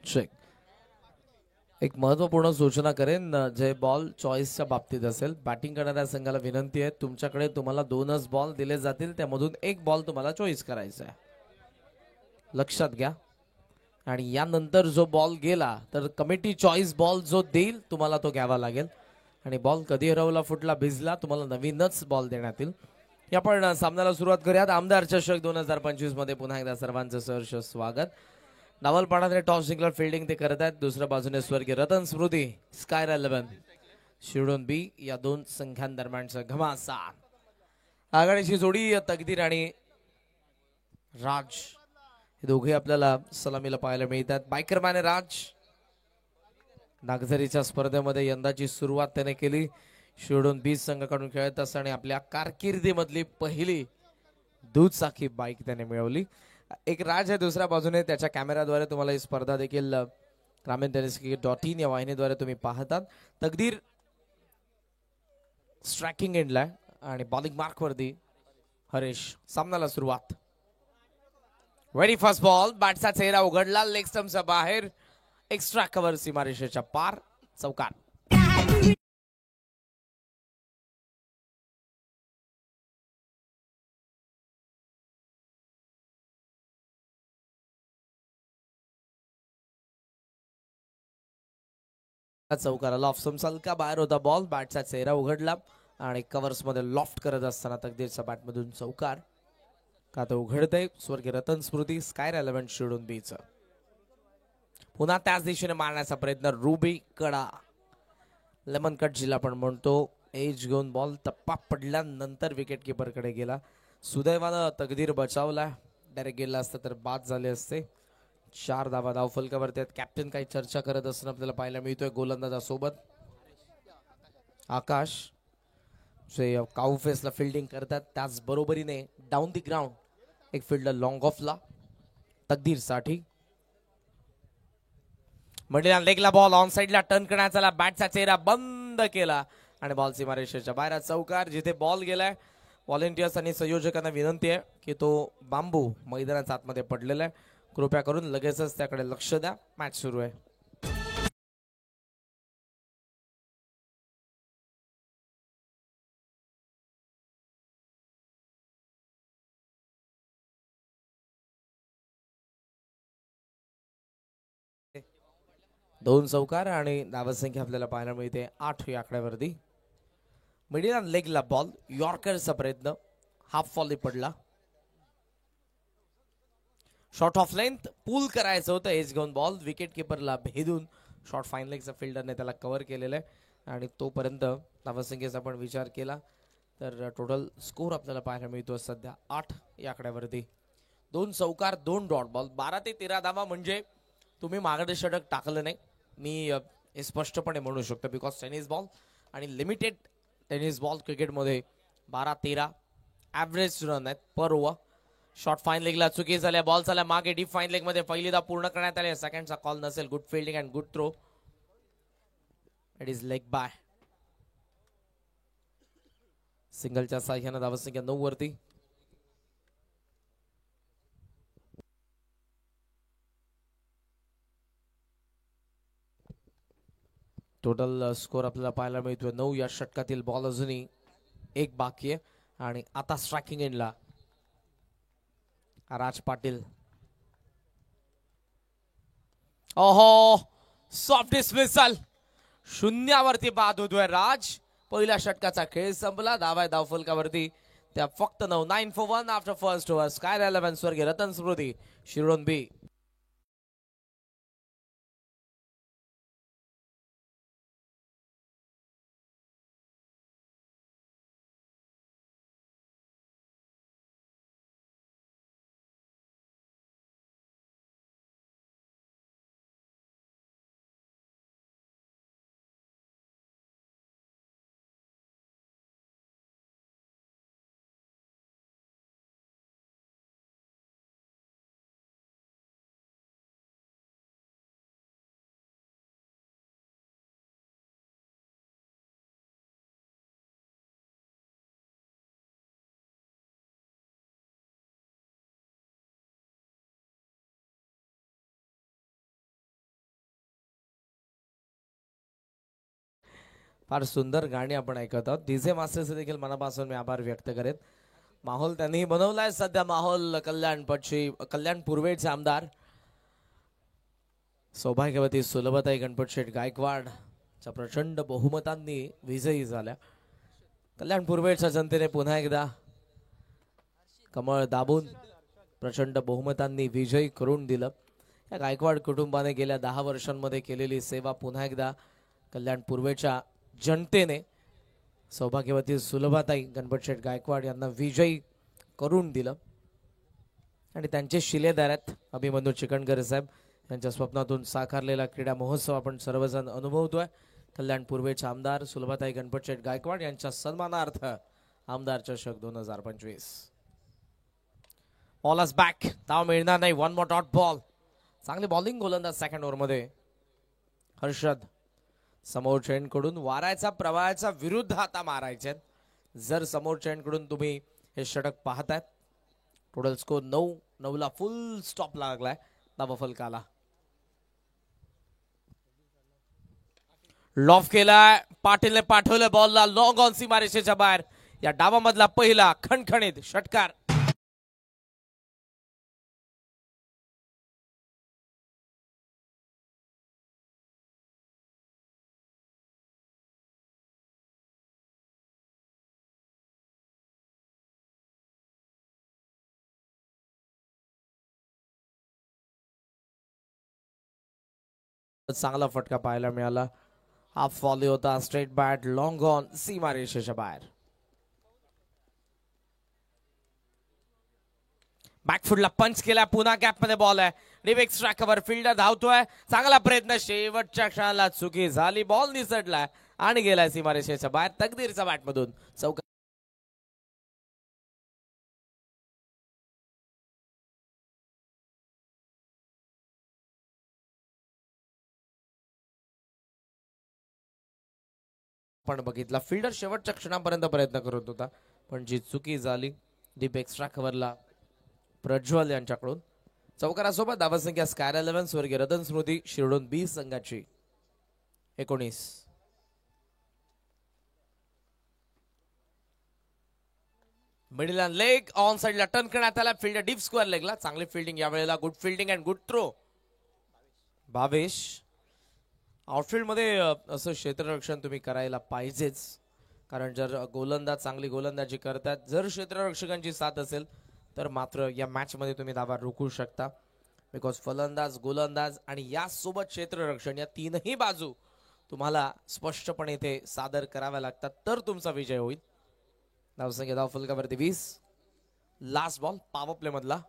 Check. एक महत्त्वपूर्ण सूचना करेन, जे बॉल चॉईसच्या बाबतीत असेल, बॅटिंग करणाऱ्या संघाला विनंती आहे, तुमच्याकडे तुम्हाला 2च बॉल दिले जातील, त्यामधून एक बॉल तुम्हाला चॉईस करायचा आहे, लक्षात घ्या. आणि यानंतर जो बॉल गेला तर कमिटी चॉईस बॉल जो देईल तुम्हाला तो घ्यावा लागेल. आणि बॉल कधी हरवला, फुटला, भिजला, तुम्हाला नवीनच बॉल देण्यात येईल. आपण सामन्याला सुरुवात करूयात. आमदार चषक 2025 मध्ये पुन्हा एकदा सर्वांचं सहर्ष स्वागत. नावल पाणाने टॉस जिंकला, फिल्डिंग ते करत आहेत. दुसऱ्या बाजूने स्वर्गीय रतन स्मृती, स्कायर 11, शिवडोन बी, या दोन संघांदरम्यानचा घमासान. आघाडीची जोडी तकदीर आणि राज, हे दोघे आपल्याला सलामीला पाहायला मिळतात. बायकरमॅन राज नागझरीच्या स्पर्धेमध्ये यंदाची सुरुवात त्याने केली. शिवडोन बीच संघाकडून खेळत असताना आपल्या कारकिर्दीमधली पहिली दुचाकी बाईक त्याने मिळवली. एक राज आहे दुसऱ्या बाजूने, त्याच्या कॅमेराद्वारे तुम्हाला ही स्पर्धा देखील ग्रामीण टेनिस .in या वाहिनीद्वारे तुम्ही पाहतात. तकदीर स्ट्रायकिंग एंडला आणि बॉलिंग मार्क वरती हरेश. सामन्याला सुरुवात. व्हेरी फर्स्ट बॉल, बॅटचा चेहरा उघडला, लेग स्टम्पच्या बाहेर, एक्स्ट्रा कव्हर, सीमारेषेच्या पार, चौकार. चौकाराला ऑफ स्टंप हलका बाहेर होता बॉल, बॅटचा चेहरा उघडला आणि कव्हर्स मध्ये लॉफ्ट करत असताना तकदीरच्या बॅटमधून चौकार. का तो उघडतय स्वर्गीय रतन स्मृती, स्कायर 11 शिवडोन बीच. पुन्हा त्याच दिशेने मारण्याचा प्रयत्न, रुबी कडा, लेमन कट जिला आपण म्हणतो, एज घेऊन बॉल टप्पा पडल्यानंतर विकेट किपर कडे गेला. सुदैवानं तकदीर बचावला, डायरेक्ट गेला असता तर बाद झाले असते. 4 धावा धाव फलकावरती आहेत. कॅप्टन काही चर्चा करत असताना आपल्याला पाहायला मिळतोय गोलंदाजासोबत. आकाश जे काऊ फेसला फिल्डिंग करतात, त्याच बरोबरीने डाऊन दी ग्राउंड एक फिल्डर लॉंग ऑफला तकदीर साठी. म्हणजे लेगला बॉल ऑन साइडला टर्न करण्याचा, बॅटचा चेहरा बंद केला आणि बॉल सीमारेषेच्या बाहेर, चौकार. जिथे बॉल गेलाय, व्हॉलेंटियर्स आणि संयोजकांना विनंती आहे की तो बांबू मैदानाच्या आतमध्ये पडलेला आहे, कृपया करून लगेचच त्याकडे लक्ष द्या. मॅच सुरू आहे. दोन चौकार आणि धावसंख्या आपल्याला पाहायला मिळते 8 या आकड्यावरती. मिडियम लेगला बॉल, यॉर्करचा प्रयत्न, हाफ फॉली पडला. शॉर्ट ऑफ लेंथ पूल करायचं होतं, एज घेऊन बॉल विकेट किपरला भेदून शॉर्ट फाईन लेगचा फिल्डरने त्याला कव्हर केलेलं आहे. आणि तोपर्यंत धावसंख्येचा आपण विचार केला तर टोटल स्कोर आपल्याला पाहायला मिळतो सध्या 8 या आकड्यावरती. 2 चौकार, 2 डॉट बॉल, 12 ते 13 धावा. म्हणजे तुम्ही मागडे षटक टाकलं नाही, मी हे स्पष्टपणे म्हणू शकतो, बिकॉज टेनिस बॉल आणि लिमिटेड टेनिस बॉल क्रिकेटमध्ये 12-13 ॲव्हरेज रन आहेत पर ओव्हर. शॉर्ट फाईन लेगला चुकी झाल्या, बॉल झाला मागे डीप फाईन लेग मध्ये, पहिली धाव पूर्ण करण्यात आली, सेकंडचा कॉल नसेल. Good fielding and good throw. It is leg bye. सिंगलच्या साह्यानं धावसंख्या 9 वरती. टोटल स्कोर आपल्याला पाहायला मिळतोय 9 या षटकातील. बॉल अजूनही एक बाकी आहे. आणि आता स्ट्रायकिंग एंडला राज पाटील. ओहो, सॉफ्ट डिसमिसल, शून्यावरती बाद होतोय राज. पहिल्या षटकाचा खेळ संपला, धावा धाव फलकावरती त्या फक्त 9 for 1 after first over. Square 11 स्वर्गीय रतन स्मृती, शिरोन बी. फार सुंदर गाणी आपण ऐकत आहोत. डीजे मास्टरचे देखील मनापासून मी आभार व्यक्त करेन. माहोल त्यांनी बनवलाय सध्या. माहोल कल्याण पूर्वेचे आमदार सौभाग्यवती सुलभताई गणपत शेठ गायकवाडच्या प्रचंड बहुमतांनी विजयी झाल्या. कल्याण पूर्वेच्या जनतेने पुन्हा एकदा कमळ दाबून प्रचंड बहुमतांनी विजयी करून दिलं. या गायकवाड कुटुंबाने गेल्या 10 वर्षांमध्ये केलेली सेवा पुन्हा एकदा कल्याण पूर्वेच्या जनतेने सौभाग्यवती सुलभाताई गणपत शेठ गायकवाड यांना विजयी करून दिलं. आणि त्यांचे शिलेदार आहेत अभिमन्यू चिकणकर साहेब. यांच्या स्वप्नातून साकारलेला क्रीडा महोत्सव आपण सर्वजण अनुभवतोय. कल्याण पूर्वेचे आमदार सुलभाताई गणपत शेठ गायकवाड यांच्या सन्मानार्थ आमदार चषक 2025. Ball is back. धाव मिळणार नाही. One more dot ball. चांगली बॉलिंग गोलंदाज सेकंड ओव्हरमध्ये हर्षद. समोर चेंडकडून वाराच्या प्रवाहाच्या विरुद्ध आता मारायचे. जर समोर चेंडकडून तुम्ही हे षटक पाहताय. टोटल स्कोर 9-9ला फुल स्टॉप लागलाय धावा फलकाला. लॉफ केलाय. पाटीलने पाठवलं बॉलला लॉंग ऑन सीमारेषेच्या बाहेर. या डावामधला पहिला खणखणीत षटकार. चांगला फटका पाहायला मिळाला. हाफ व्हॉली होता. स्ट्रेट बॅट लॉंग ऑन सीमारेषेच्या बाहेर. बॅकफुटला पंच केला. पुन्हा गॅप मध्ये बॉल आहे. Deep extra cover. फिल्डर धावतोय. चांगला प्रयत्न. शेवटच्या क्षणाला चुकी झाली. बॉल निसटलाय आणि गेलाय सीमारेषेच्या बाहेर. तकदीरचा बॅट मधून चौका. पण बघितला फिल्डर शेवटच्या क्षणापर्यंत प्रयत्न करत होता पण जी चुकी झाली डीप एक्स्ट्रा कव्हरला प्रज्वल यांच्याकडून. चौकारासोबत धावसंख्या स्कायर 11 स्वर्गीय रतन स्मृती शिरडोन बी संघाची 19. मिडल अँड लेग ऑन साइडला टर्न करण्यात आला. फिल्डर डीप स्क्वेअर लेगला. चांगली फिल्डिंग यावेळेला. Good fielding and good throw. Bhavesh. Outfield मध्ये असं क्षेत्ररक्षण तुम्ही करायला पाहिजेच. कारण जर गोलंदाज चांगली गोलंदाजी करतात, जर क्षेत्ररक्षकांची साथ असेल तर मात्र या मॅच मध्ये तुम्ही धावा रोखू शकता. बिकॉज फलंदाज, गोलंदाज आणि यासोबत क्षेत्ररक्षण या तीनही बाजू तुम्हाला स्पष्टपणे इथे सादर कराव्या लागतात तर तुमचा विजय होईल. धावसंख्या धाव फलकावरती 20. लास्ट बॉल पॉवर प्ले मधला.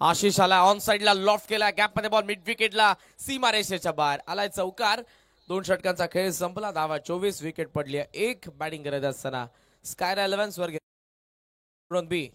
आशिष आला ऑन साइडला. लॉफ्ट केला. गॅप मध्ये बॉल मिड विकेटला सीमारेषेच्या बाहेर आलाय. चौकार. 2 षटकांचा खेळ संपला. धावा 24. विकेट पडली. एक बॅटिंग करत असताना स्कायर 11 स्वर्ग बी.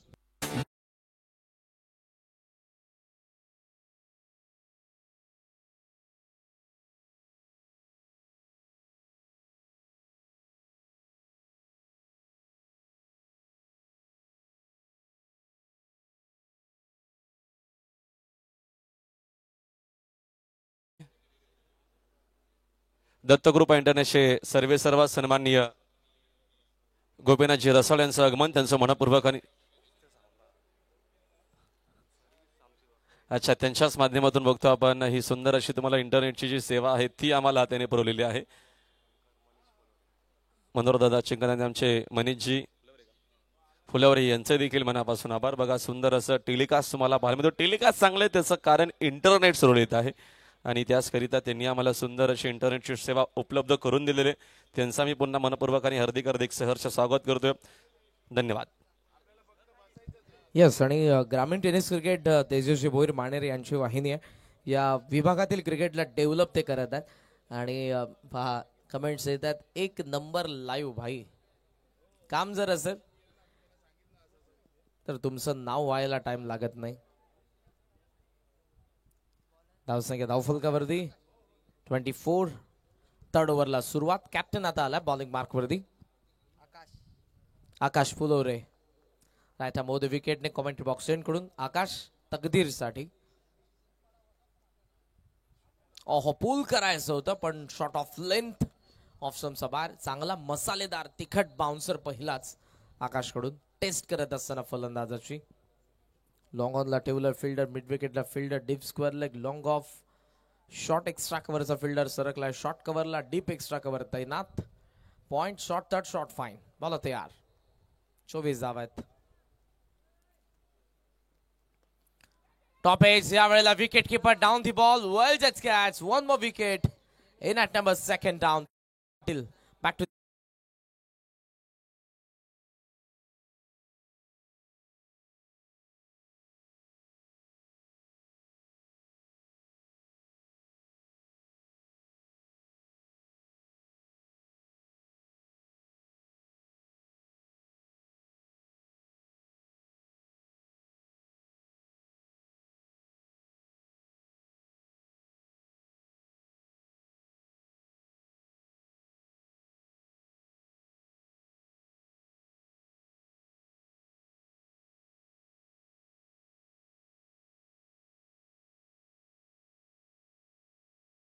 दत्तग्रुप इंटरनेटचे सर्वे सर्व सन्माननीय गोपीनाथजी रसाळ यांचं आगमन त्यांचं मनपूर्वक आणि अच्छा त्यांच्याच माध्यमातून बघतो आपण ही सुंदर अशी तुम्हाला इंटरनेटची जी सेवा आहे ती आम्हाला त्याने पुरवलेली आहे. मनोहरदादा चिंकनाने आमचे मनीषजी फुलवरे यांचे देखील मनापासून आभार. बघा सुंदर असं टेलिकास्ट तुम्हाला पाहायला मिळतो. टेलिकास्ट चांगले त्याचं कारण इंटरनेट सुरळीत आहे आणि त्याचकरिता त्यांनी आम्हाला सुंदर अशी इंटरनेटची सेवा उपलब्ध करून दिलेले त्यांचा मी पुन्हा मनपूर्वक आणि हार्दिक सहर्ष स्वागत करतोय. धन्यवाद. यस. आणि ग्रामीण टेनिस क्रिकेट तेजस्वी भोईर मानेर यांची वाहिनी आहे. या विभागातील क्रिकेटला डेव्हलप ते करत आहेत आणि पहा कमेंट्स येतात. 1 नंबर लाईव्ह भाई. काम जर असेल तर तुमचं नाव व्हायला टाइम लागत नाही. धावसंख्या धावफलकावरती 24. थर्ड ओव्हरला सुरुवात. कॅप्टन आता आला बॉलिंग मार्क वरती. आकाश फुलोरे राईट मोद विकेटने कॉमेंट्री बॉक्स कडून आकाश तकदीर साठी. ओहो पूल करायचं होतं पण शॉट ऑफ लेंथ ऑफ स्टंपचा बार. चांगला मसालेदार तिखट बाउन्सर पहिलाच आकाशकडून टेस्ट करत असताना फलंदाजाची. लॉंग ऑनला ठेवलं फिल्डर, मिड विकेटला fielder, deep square leg, long off, short extra कव्हरचा फिल्डर सरकलाय, शॉर्ट कव्हरला डीप एक्स्ट्रा कव्हर तैनात. पॉइंट शॉट तट शॉट फाईन. बॉल तयार. 24 धावा आहेत. टॉप एज या वेळेला wicket keeper down the ball, well जज catch, one more wicket in at number second down. Back to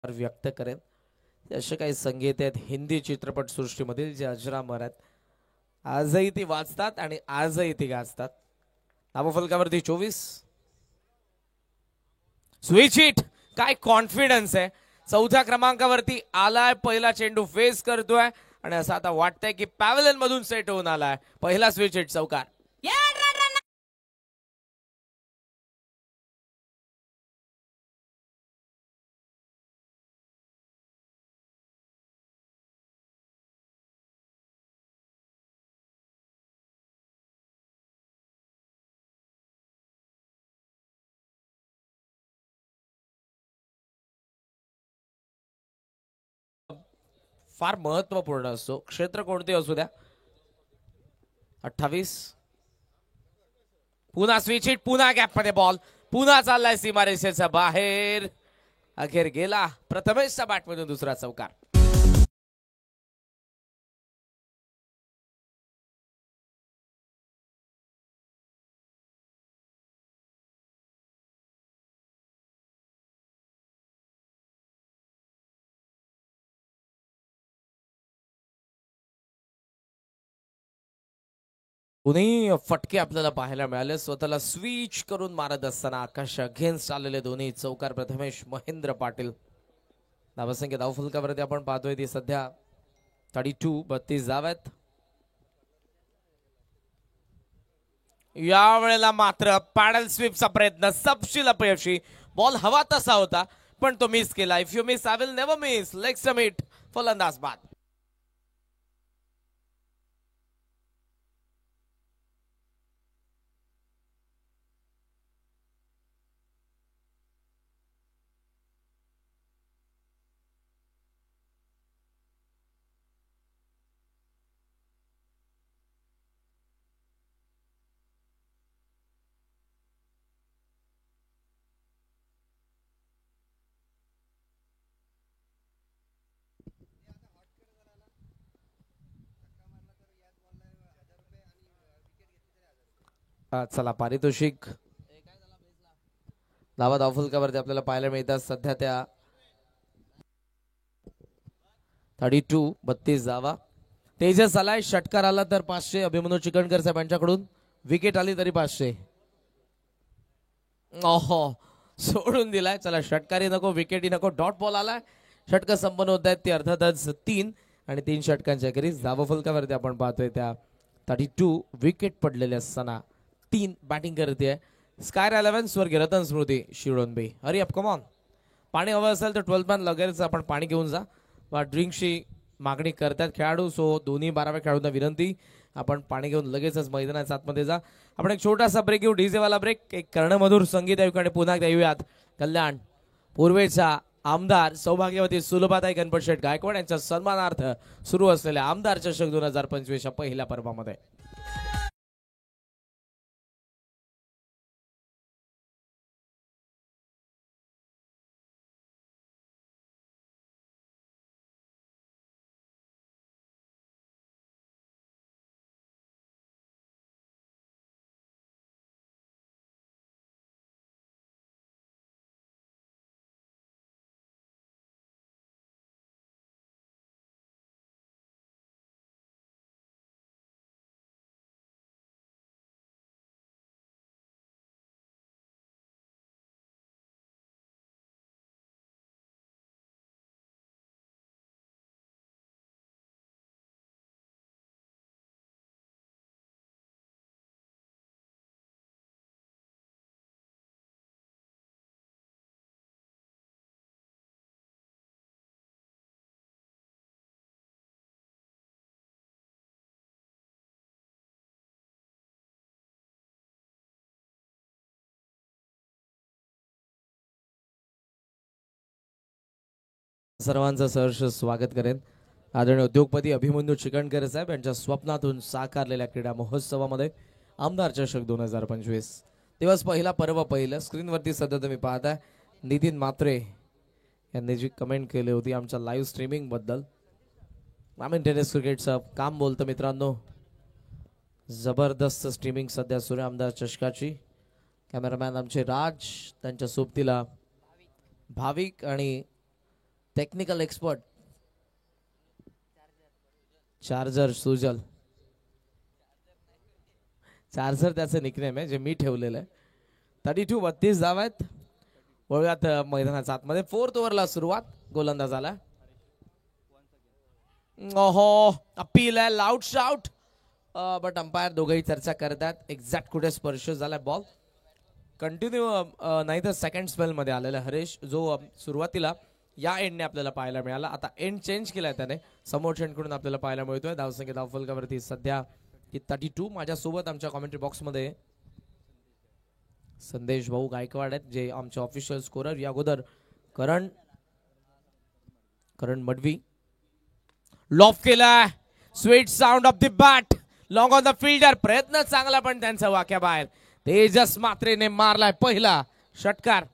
व्यक्त करेन. असे काही संगीत आहेत हिंदी चित्रपट सृष्टीमधील जे अजरामर आहेत. आजही ती वाचतात आणि आजही ती गाजतात. नामफलकावरती 24. Switch hit. काय कॉन्फिडन्स आहे. चौथ्या क्रमांकावरती आलाय, पहिला चेंडू फेस करतोय आणि असं आता वाटतंय की पॅव्हलियन मधून सेट होऊन आलाय. पहिला स्विच हिट चौकार. फार महत्वपूर्ण असतो, क्षेत्र कोणते असू द्या. 28. पुन्हा स्विच हिट, पुन्हा गॅप मध्ये बॉल, पुन्हा चाललाय सीमारेषेच्या बाहेर. अखेर गेला प्रथमेशच्या बॅटमधून दुसरा चौकार. दोन्ही फटके आपल्याला पाहायला मिळाले. स्वतःला स्विच करून मारत असताना आकाश अगेन्स्ट आलेले दोन्ही चौकार. प्रथमेश महेंद्र पाटील. धावसंख्या धावफलकावरती आपण पाहतोय ती सध्या 32 धाव्यात. या वेळेला मात्र पॅडल स्वीपचा प्रयत्न सपशील अपयशी. बॉल हवा तसा होता पण तो मिस केला. If you miss I will never miss. Leg summit, फलंदाज बाद. चला पारितोषिक. धावा धावफलकावरती आपल्याला पाहायला मिळतात सध्या त्या 32 धावा. तेजस आलाय, षटकार आला तर 500. अभिमन्यू चिकणकर साहेब यांच्याकडून विकेट आली तरी 500. ओहो सोडून दिलाय. चला षटकारी नको, विकेटी नको, डॉट बॉल आलाय. षटक संपन्न होत आहेत ती अर्थातच 3 आणि 3 षटकांच्या अखेरीस धावफलकावरती आपण पाहतोय त्या 32 विकेट पडलेले असताना 3 बॅटिंग करते स्कायर 11 स्वर्गीय रतन स्मृती शिरोडोनबे. Hurry up come on. पाणी हवं असेल तर 12 मॅन लगेच आपण पाणी घेऊन जा. ड्रिंकची मागणी करतात खेळाडू. सो दोन्ही 12व्या खेळाडूंना विनंती, आपण पाणी घेऊन लगेचच मैदानाच्या आतमध्ये जा. आपण एक छोटासा ब्रेक घेऊ, डीजे वाला ब्रेक. एक कर्णमधुर संगीत ऐकू पुन्हा देऊयात कल्याण पूर्वेचा आमदार सौभाग्यवती सुलभाताई गणपत शेठ गायकवाड यांच्या सन्मानार्थ सुरू असलेल्या आमदार चषक 2025 पहिल्या पर्वामध्ये. सर्वांचं सहर्ष स्वागत करेन. आदरणीय उद्योगपती अभिमन्यू चिकणकर साहेब यांच्या स्वप्नातून साकारलेल्या क्रीडा महोत्सवामध्ये आमदार चषक 2025 दिवस पहिला पर्व पहिलं. स्क्रीनवरती सध्या तुम्ही पाहताय नितीन मात्रे यांनी जी कमेंट केली होती आमच्या लाईव्ह स्ट्रीमिंग बद्दल. ग्रामीण टेनिस क्रिकेटचं काम बोलतं मित्रांनो. जबरदस्त स्ट्रीमिंग सध्या सुरू आहे आमदार चषकाची. कॅमेरामॅन आमचे राज, त्यांच्या सोबतीला भाविक आणि टेक्निकल एक्सपर्ट चार्जर सुजल. चार्जर त्याचं निकनेम आहे जे मी ठेवलेलं आहे. 32 धावा आहेत. वळूयात मैदानाच्या आतमध्ये. 4th ओव्हरला सुरुवात. गोलंदाज आला. ओहो, अपील आहे, लाऊड शाउट. बट अंपायर दोघेही चर्चा करतात एक्झॅक्ट कुठे स्पर्श झाला बॉल. कंटिन्यू नाही तर सेकंड स्पेल मध्ये आलेला हरेश, जो सुरुवातीला या एंडने आपल्याला पाहायला मिळाला. आता एंड चेंज केलाय त्याने, समोरच्या एंडकडून आपल्याला पाहायला मिळतोय. धावसंख्या धावफलकावरती सध्या 32. माझ्यासोबत आमच्या कॉमेंट्री बॉक्समध्ये संदेश भाऊ गायकवाड आहेत जे आमचे ऑफिशियल स्कोरर. या अगोदर करण मडवी लॉफ केला. Sweet sound of the bat, long on the fielder. प्रयत्न चांगला पण त्यांचा वाक्या बाहेर. तेजस मात्रेने मारलाय पहिला षटकार.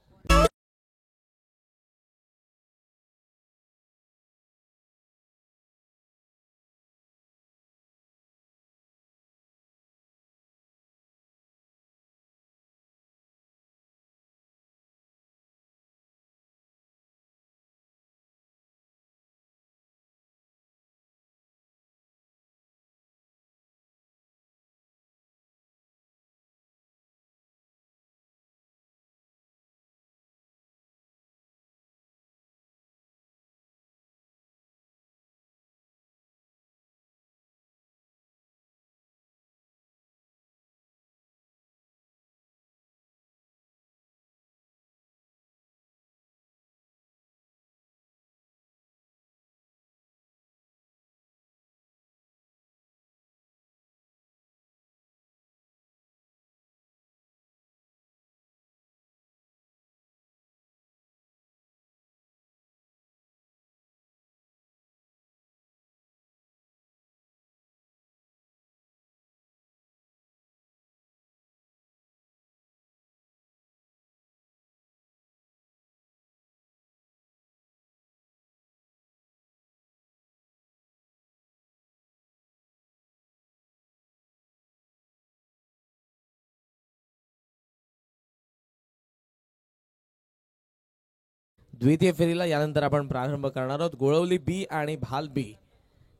द्वितीय फेरीला यानंतर आपण प्रारंभ करणार आहोत. गोळवली बी आणि भाल बी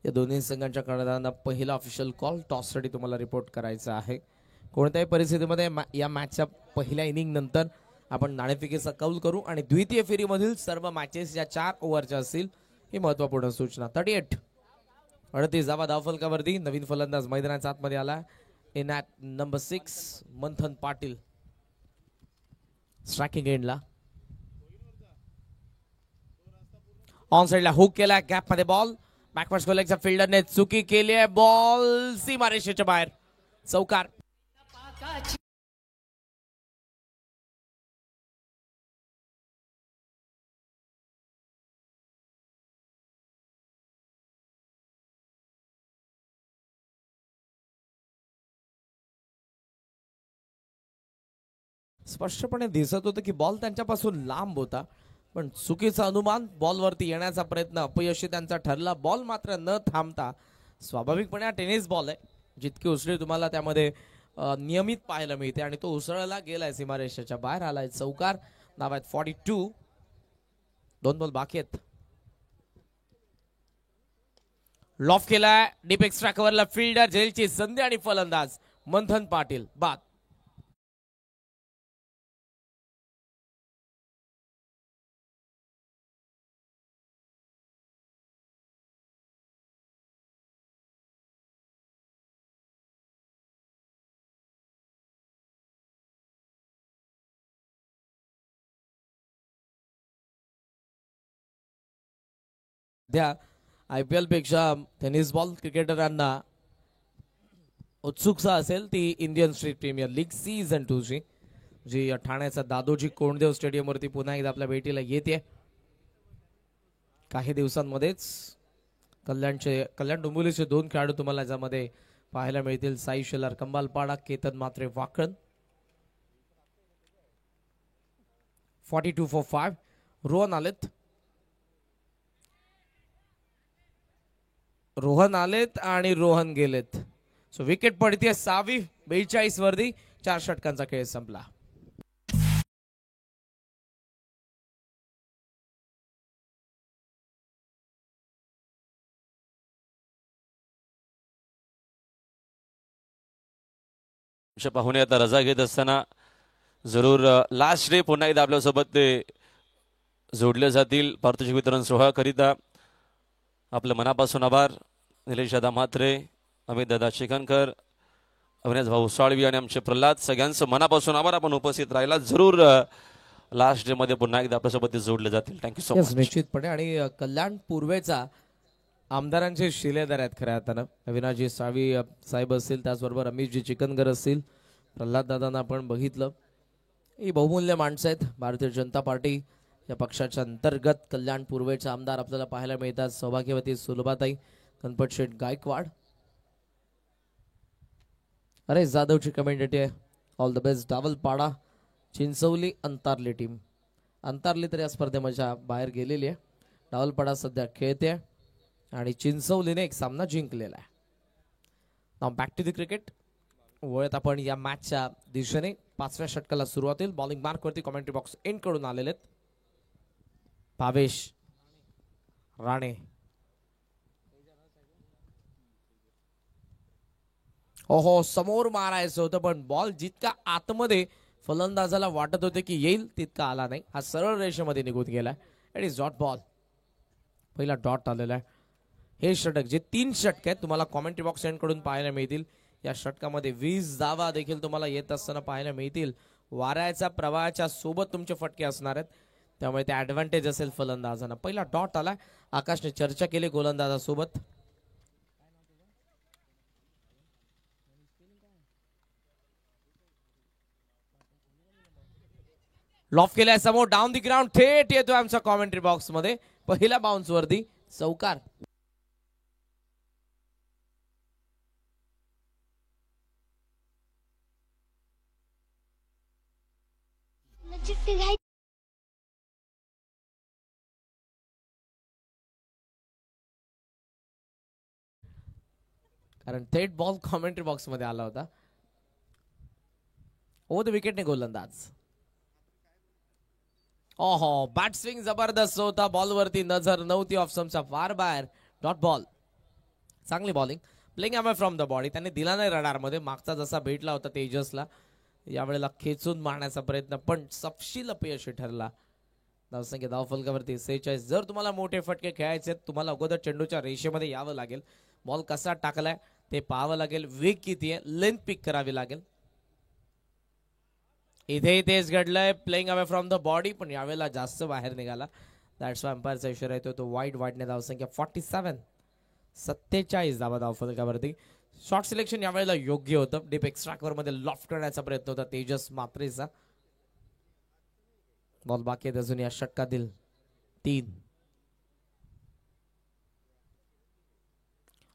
या दोन्ही संघांच्या कर्णधारांना पहिला ऑफिशियल कॉल टॉससाठी तुम्हाला रिपोर्ट करायचा आहे. कोणत्याही परिस्थितीमध्ये या मॅचच्या पहिल्या इनिंग नंतर आपण नाणेफेकीचा कौल करू आणि द्वितीय फेरीमधील सर्व मॅचेस या 4 ओव्हरच्या असतील ही महत्वपूर्ण सूचना. 38 धावा धावफलकावरती. नवीन फलंदाज मैदानाच्या आतमध्ये आला. In at number 6 Manthan Patil striking एंडला. ऑन साइडला हुक केला, गॅप मध्ये बॉल. बॅकवर्ड गोलकच्या फिल्डरने चुकी केली आहे. बॉल सीमारेषेच्या बाहेर, चौकार. स्पष्टपणे दिसत होतं की बॉल त्यांच्यापासून लांब होता, पण चुकीचा अनुमान. बॉलवरती येण्याचा प्रयत्न अपयशी त्यांचा ठरला. बॉल मात्र न थांबता, स्वाभाविकपणे हा टेनिस बॉल आहे, जितकी उसळी तुम्हाला त्यामध्ये नियमित पाहायला मिळते आणि तो उसळला गेलाय, सीमारेषेच्या बाहेर आलाय. चौकार. नाव आहेत 42. 2 बॉल बाकी आहेत. लॉफ केलाय. डीप एक्स्ट्रा कव्हरला फिल्डर, झेलची संधी आणि फलंदाज मंथन पाटील बाद. सध्या IPL पेक्षा टेनिस बॉल क्रिकेटरांना उत्सुकता असेल ती Indian Street Premier League season 2 ची, जी ठाण्याचा दादोजी कोंडदेव स्टेडियम वरती पुन्हा एकदा आपल्या भेटीला येते. काही दिवसांमध्येच कल्याण डोंबिवलीचे 2 खेळाडू तुम्हाला यामध्ये पाहायला मिळतील. साई शेलार कंबालपाडा, केतन मात्रे वाकण. 42 for 5. रोहन आलेत आणि रोहन गेलेत. सो विकेट पडते 6वी. 42 वरती 4 षटकांचा खेळ संपला. पाहुणे आता रजा घेत असताना जरूर लास्ट डे पुन्हा एकदा आपल्यासोबत ते जोडले जातील. पारितोषिक वितरण सोहळ्याकरिता आपलं मनापासून आभार. निलेश दादा म्हात्रे, अमित दादा शिकनकर, अविनाश भाऊ साळवी आणि आमचे प्रल्हाद, सगळ्यांचं मनापासून आभार. आपण उपस्थित राहिला. जरूर लास्ट डे मध्ये पुन्हा एकदा आपल्यासोबत ते जोडले जातील. Thank you so much. निश्चितपणे. आणि कल्याण पूर्वेचा आमदारांचे शिलेदार आहेत खऱ्या अर्थानं. अविनाशजी साळवी साहेब असतील, त्याचबरोबर अमितजी चिकनकर असतील, प्रल्हाद दादांना आपण बघितलं. ही बहुमूल्य माणसं आहेत. भारतीय जनता पार्टी या पक्षाच्या अंतर्गत कल्याण पूर्वेचे आमदार आपल्याला पाहायला मिळतात. सौभाग्यवती सुलभाताई गणपतशेठ गायकवाड. अरे जाधवची कमेंट आहे. All the best. Dawalpada, Chinchavali, Antarli team. Antarli तर या स्पर्धेमध्ये बाहेर गेलेली आहे. डावलपाडा सध्या खेळते आणि चिंचवलीने एक सामना जिंकलेला आहे. Now back to the cricket. वळत आपण या मॅचच्या दिशेने 5व्या षटकाला सुरुवात होईल. बॉलिंग मार्क वरती कॉमेंट्री बॉक्स एंड कडून आलेले आहेत. भावेश राणे. ओहो, समोर मारायचं होतं पण बॉल जितका आतमध्ये फलंदाजाला वाटत होते की येईल तितका आला नाही. हा सरळ रेषेमध्ये निघून गेलाय. It is dot ball. पहिला डॉट आलेला आहे. हे षटक जे 3 षटक आहेत तुम्हाला कॉमेंट्री बॉक्स एंड कडून पाहायला मिळतील. या षटकामध्ये 20 धावा देखील तुम्हाला येत असताना पाहायला मिळतील. वाऱ्याच्या प्रवाहाच्या सोबत तुमचे फटके असणार आहेत, त्यामुळे ते ऍडव्हान्टेज असेल फलंदाजांना. पहिला डॉट आला. आकाशने चर्चा केली गोलंदाजासोबत. लॉफ केलाय समोर डाऊन दी ग्राउंड. थेट येतोय आमच्या कॉमेंट्री बॉक्स मध्ये. पहिल्या बाउन्स वरती चौकार. कारण थेट बॉल कॉमेंट्री बॉक्स मध्ये आला होता. ओव्हर द विकेटने गोलंदाज. ओहो, बॅट स्विंग जबरदस्त होता. बॉलवरती नजर नव्हती. ऑफ स्टंपच्या फार बाहेर. Dot ball. चांगली bowling. Playing away from the body. त्यांनी दिला नाही रडार मध्ये. मागचा जसा भेटला होता तेजसला, यावेळेला खेचून मारण्याचा प्रयत्न पण सपशील अपयशी ठरला. धावसंख्या धावफलकावरती 46. जर तुम्हाला मोठे फटके खेळायचे तुम्हाला अगोदर चेंडूच्या रेषेमध्ये यावं लागेल. बॉल कसा टाकलाय ते पाहावं लागेल. वेग किती आहे, लेंथ पिक करावी लागेल. इथे तेच घडलंय. Playing away from the body, पण यावेळेला जास्त बाहेर निघाला. दॅट्स वाय अंपायरचा इशारा येतो तो वाईड. वाईडने धावसंख्या 47. 47 धावा धावफलकावरती. शॉर्ट सिलेक्शन यावेळेला योग्य होतं. डीप एक्स्ट्रा कव्हर मध्ये लॉफ्ट करण्याचा प्रयत्न होता तेजस मात्रेचा. बॉल बाकी आहेत अजून या षटकातील 3.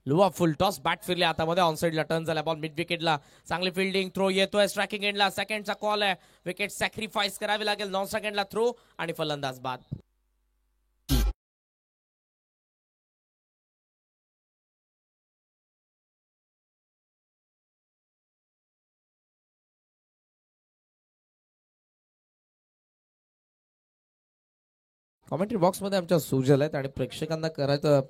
लुआ फुल टॉस. बॅट फिरली हातामध्ये. ऑनसाइडला टर्न झाला. बॉल मिड विकेटला. चांगली फिल्डिंग. थ्रो येतोय स्ट्रायकिंग एंडला. सेकंडचा कॉल आहे. विकेट सॅक्रिफाईस करावी लागेल. 9 सेकंडला थ्रो आणि फलंदाज बाद. कॉमेंट्री बॉक्स मध्ये आमच्या सुजल आहेत आणि प्रेक्षकांना करायचं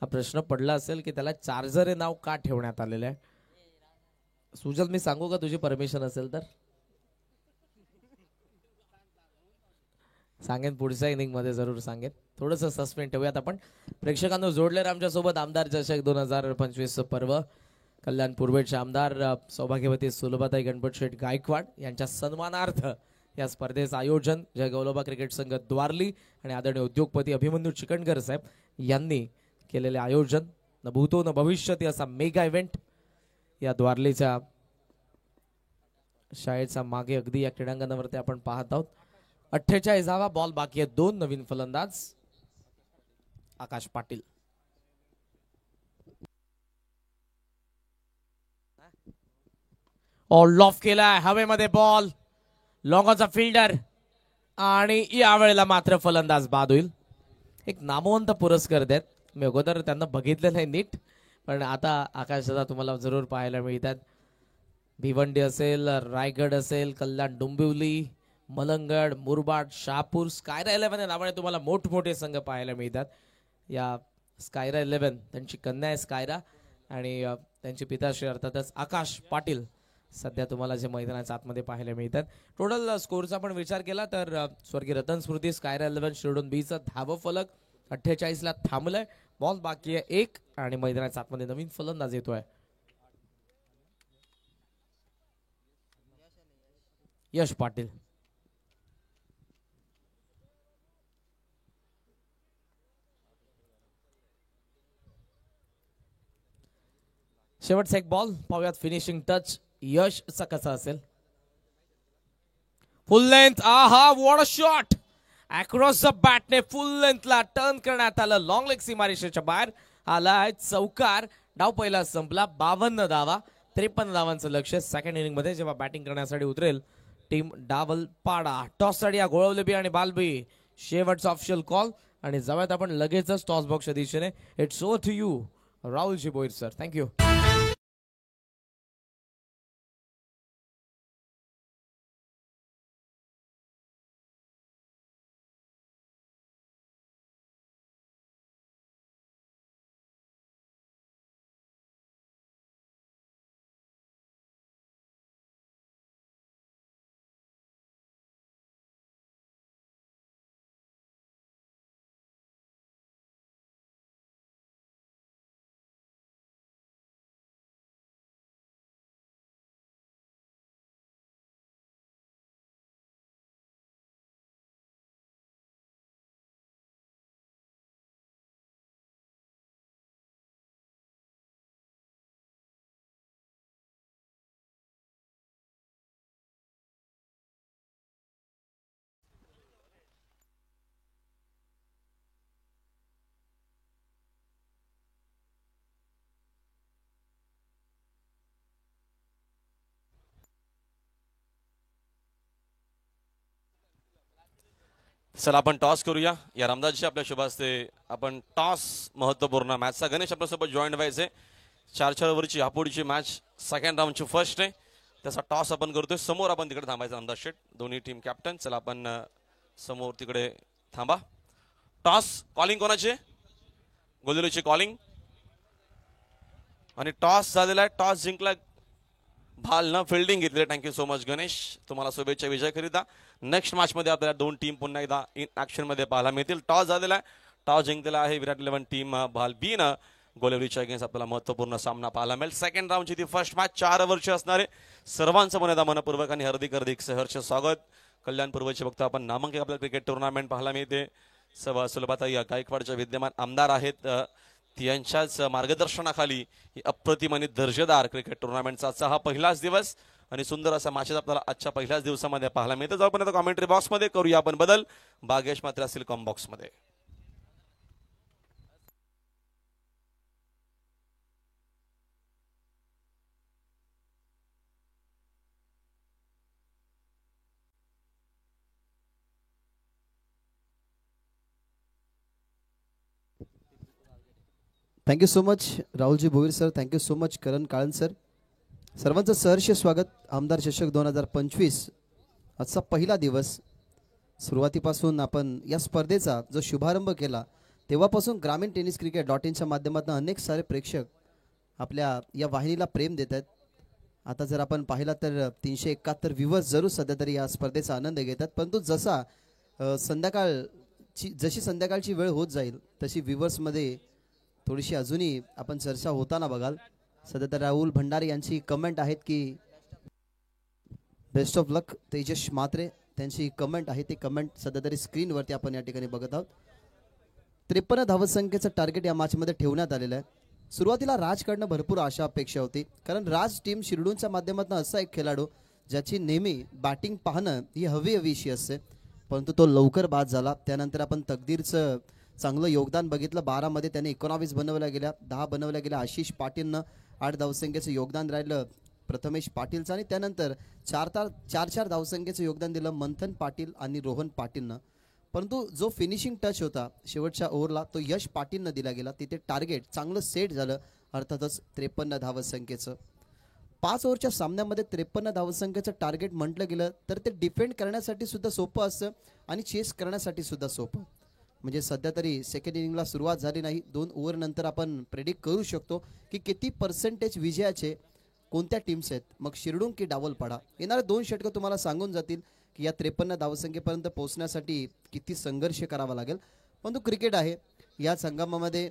हा प्रश्न पडला असेल की त्याला चार्जर हे नाव का ठेवण्यात आलेलं आहे. सुजल, मी सांगू का तुझी परमिशन असेल तर? सांगेन पुढच्या इनिंग मध्ये जरूर सांगेन. थोडस सस्पेंड ठेवूयात आपण. प्रेक्षकांना जोडले आमच्या सोबत आमदार चषक 2025 पर्व. कल्याण पूर्वेचे आमदार सौभाग्यवती सुलभाताई गणपतशेठ गायकवाड यांच्या सन्मानार्थ या स्पर्धेचं आयोजन जय गौलोबा क्रिकेट संघ द्वारली आणि आदरणीय उद्योगपती अभिमन्यू चिकणकर साहेब यांनी केलेले आयोजन. न भूतो न भविष्यती असा मेगा इव्हेंट या द्वारलीच्या शाळेचा मागे अगदी या क्रीडांगणावरती आपण पाहत आहोत. 48 धावा. बॉल बाकी आहे 2. नवीन फलंदाज आकाश पाटील. लॉफ केलाय हवेमध्ये बॉल. लॉंगॉनचा फिल्डर आणि यावेळेला मात्र फलंदाज बाद होईल. एक नामवंत पुरस्कार देत. मी अगोदर त्यांना बघितलं नाही नीट, पण आता आकाशाचा तुम्हाला जरूर पाहायला मिळतात. भिवंडी असेल, रायगड असेल, कल्याण डोंबिवली, मलंगड, मुरबाड, शहापूर, स्कायरा 11 या नावाने तुम्हाला मोठमोठे संघ पाहायला मिळतात. या स्कायरा 11 त्यांची कन्या आहे स्कायरा आणि त्यांचे पिताश्री अर्थातच आकाश पाटील सध्या तुम्हाला जे मैदानाच्या आतमध्ये पाहायला मिळतात. टोटल स्कोरचा पण विचार केला तर स्वर्गीय रतन स्मृती स्कायरा 11 शिरडोन बीचा धाव फलक 48 ला थांबलाय. बॉल बाकी आहे 1 आणि मैदानाच्या आतमध्ये नवीन फलंदाज येतोय यश पाटील. शेवटचा एक बॉल पाहूयात. फिनिशिंग टच यशचा कसा असेल. Full length. आहा what a shot. Across the बॅटने फुल लेंथला टर्न करण्यात आलं. लॉंग लेग सीमारेषेच्या बाहेर आलाय चौकार. डाव पहिला संपला. 52 धावा, 53 धावांचं लक्ष. सेकंड इनिंग मध्ये जेव्हा बॅटिंग करण्यासाठी उतरेल टीम डावल पाडा. टॉस साठी गोळवलेबी आणि बालबी शेवटचा ऑफिशियल कॉल आणि जाऊयात आपण लगेचच टॉस बॉक्सच्या दिशेने. It's over to you Rahulji Boir sir. Thank you. चला आपण टॉस करूया. या रामदासजी आपल्या शुभ हस्ते आपण टॉस महत्वपूर्ण मॅचचा. गणेश आपल्यासोबत जॉईन व्हायचे. 4 ओव्हरची हापुडीची मॅच सेकंड राऊंडची फर्स्ट आहे. त्याचा टॉस आपण करतोय. समोर आपण तिकडे थांबायचं रामदास शेठ दोन्ही टीम कॅप्टन. चला आपण समोर तिकडे थांबा. टॉस कॉलिंग कोणाची. गोलुलीची कॉलिंग आणि टॉस झालेला आहे. टॉस जिंकला भाल न फिल्डिंग घेतली. Thank you so much Ganesh. तुम्हाला शुभेच्छा विजयाकरिता. नेक्स्ट मॅच मध्ये आपल्याला 2 टीम पुन्हा एकदा इन ऍक्शन मध्ये पाहायला मिळतील. टॉस झालेला आहे. टॉस जिंकलेला आहे विराट 11 टीम भाल बी न. गोलेवलीच्या अगेन्स्ट आपल्याला महत्वपूर्ण सामना पाहायला मिळेल. सेकंड राऊंडची ती फर्स्ट मॅच 4 ओव्हरची असणारे. सर्वांचं मनपूर्वक आणि हार्दिक सहर्ष स्वागत. कल्याण पूर्वचे बघतो आपण नामांकित आपल्याला क्रिकेट टुर्नामेंट पाहायला मिळते. सुलभाताई गायकवाडच्या विद्यमान आमदार आहेत. त्यांच्याच मार्गदर्शनाखाली ही अप्रतिम आणि दर्जेदार क्रिकेट टुर्नामेंटचा हा पहिलाच दिवस आणि सुंदर असा मॅचेस आपल्याला आजच्या पहिल्याच दिवसामध्ये पाहायला मिळतं. जाऊ आपण आता कॉमेंट्री बॉक्समध्ये करूया आपण बदल. बागेश मात्र असतील कॉम बॉक्समध्ये. Thank you so much Rahulji Bhoir sir. Thank you so much Karan Kalan sir. सर्वांचं सहर्ष स्वागत. आमदार चषक 2025 आजचा पहिला दिवस. सुरुवातीपासून आपण या स्पर्धेचा जो शुभारंभ केला तेव्हापासून ग्रामीण टेनिस क्रिकेट .inच्या माध्यमातून अनेक सारे प्रेक्षक आपल्या या वाहिनीला प्रेम देत आहेत. आता जर आपण पाहिला तर 371 व्ह्यूअर्स जरूर सध्या तरी या स्पर्धेचा आनंद घेतात. परंतु जशी संध्याकाळची वेळ होत जाईल तशी व्ह्यूअर्समध्ये थोडीशी अजूनही आपण चर्चा होताना बघाल. सध्या तर राहुल भंडारी यांची कमेंट आहेत की बेस्ट ऑफ लक. तेजस मात्रे त्यांची कमेंट आहे. ती कमेंट सध्या तरी स्क्रीनवरती आपण या ठिकाणी बघत आहोत. 53 धावसंख्येचं टार्गेट या मॅचमध्ये ठेवण्यात आलेलं आहे. सुरुवातीला राजकडनं भरपूर आशा अपेक्षा होती कारण राज टीम शिरडूनच्या माध्यमातून असा एक खेळाडू ज्याची नेहमी बॅटिंग पाहणं ही हवीशी असते, परंतु तो लवकर बाद झाला. त्यानंतर आपण तकदीरचं चांगलं योगदान बघितलं. 12 मध्ये त्याने 19 बनवल्या गेल्या, 10 बनवल्या गेल्या. आशिष पाटीलनं 8 धावसंख्येचं योगदान राहिलं प्रथमेश पाटीलचं, आणि त्यानंतर 4 धावसंख्येचं योगदान दिलं मंथन पाटील आणि रोहन पाटीलनं. परंतु जो फिनिशिंग टच होता शेवटच्या ओव्हरला तो यश पाटीलनं दिला गेला. तिथे टार्गेट चांगलं सेट झालं, अर्थातच 53 धावसंख्येचं. 5 ओव्हरच्या सामन्यामध्ये 53 धावसंख्येचं टार्गेट म्हटलं गेलं तर ते डिफेंड करण्यासाठी सुद्धा सोपं असतं आणि चेस करण्यासाठी सुद्धा सोपं. म्हणजे सध्या तरी सेकंड इनिंगला सुरुवात झाली नाही, 2 ओव्हर नंतर आपण प्रेडिक्ट करू शकतो की किती पर्सेंटेज विजयाचे कोणत्या टीम्स आहेत. मग शिरडून की डावलपाडा, येणारे 2 षटकं तुम्हाला सांगून जातील की या 53 धावसंख्येपर्यंत पोहोचण्यासाठी किती संघर्ष करावा लागेल. परंतु क्रिकेट आहे, या संगमामध्ये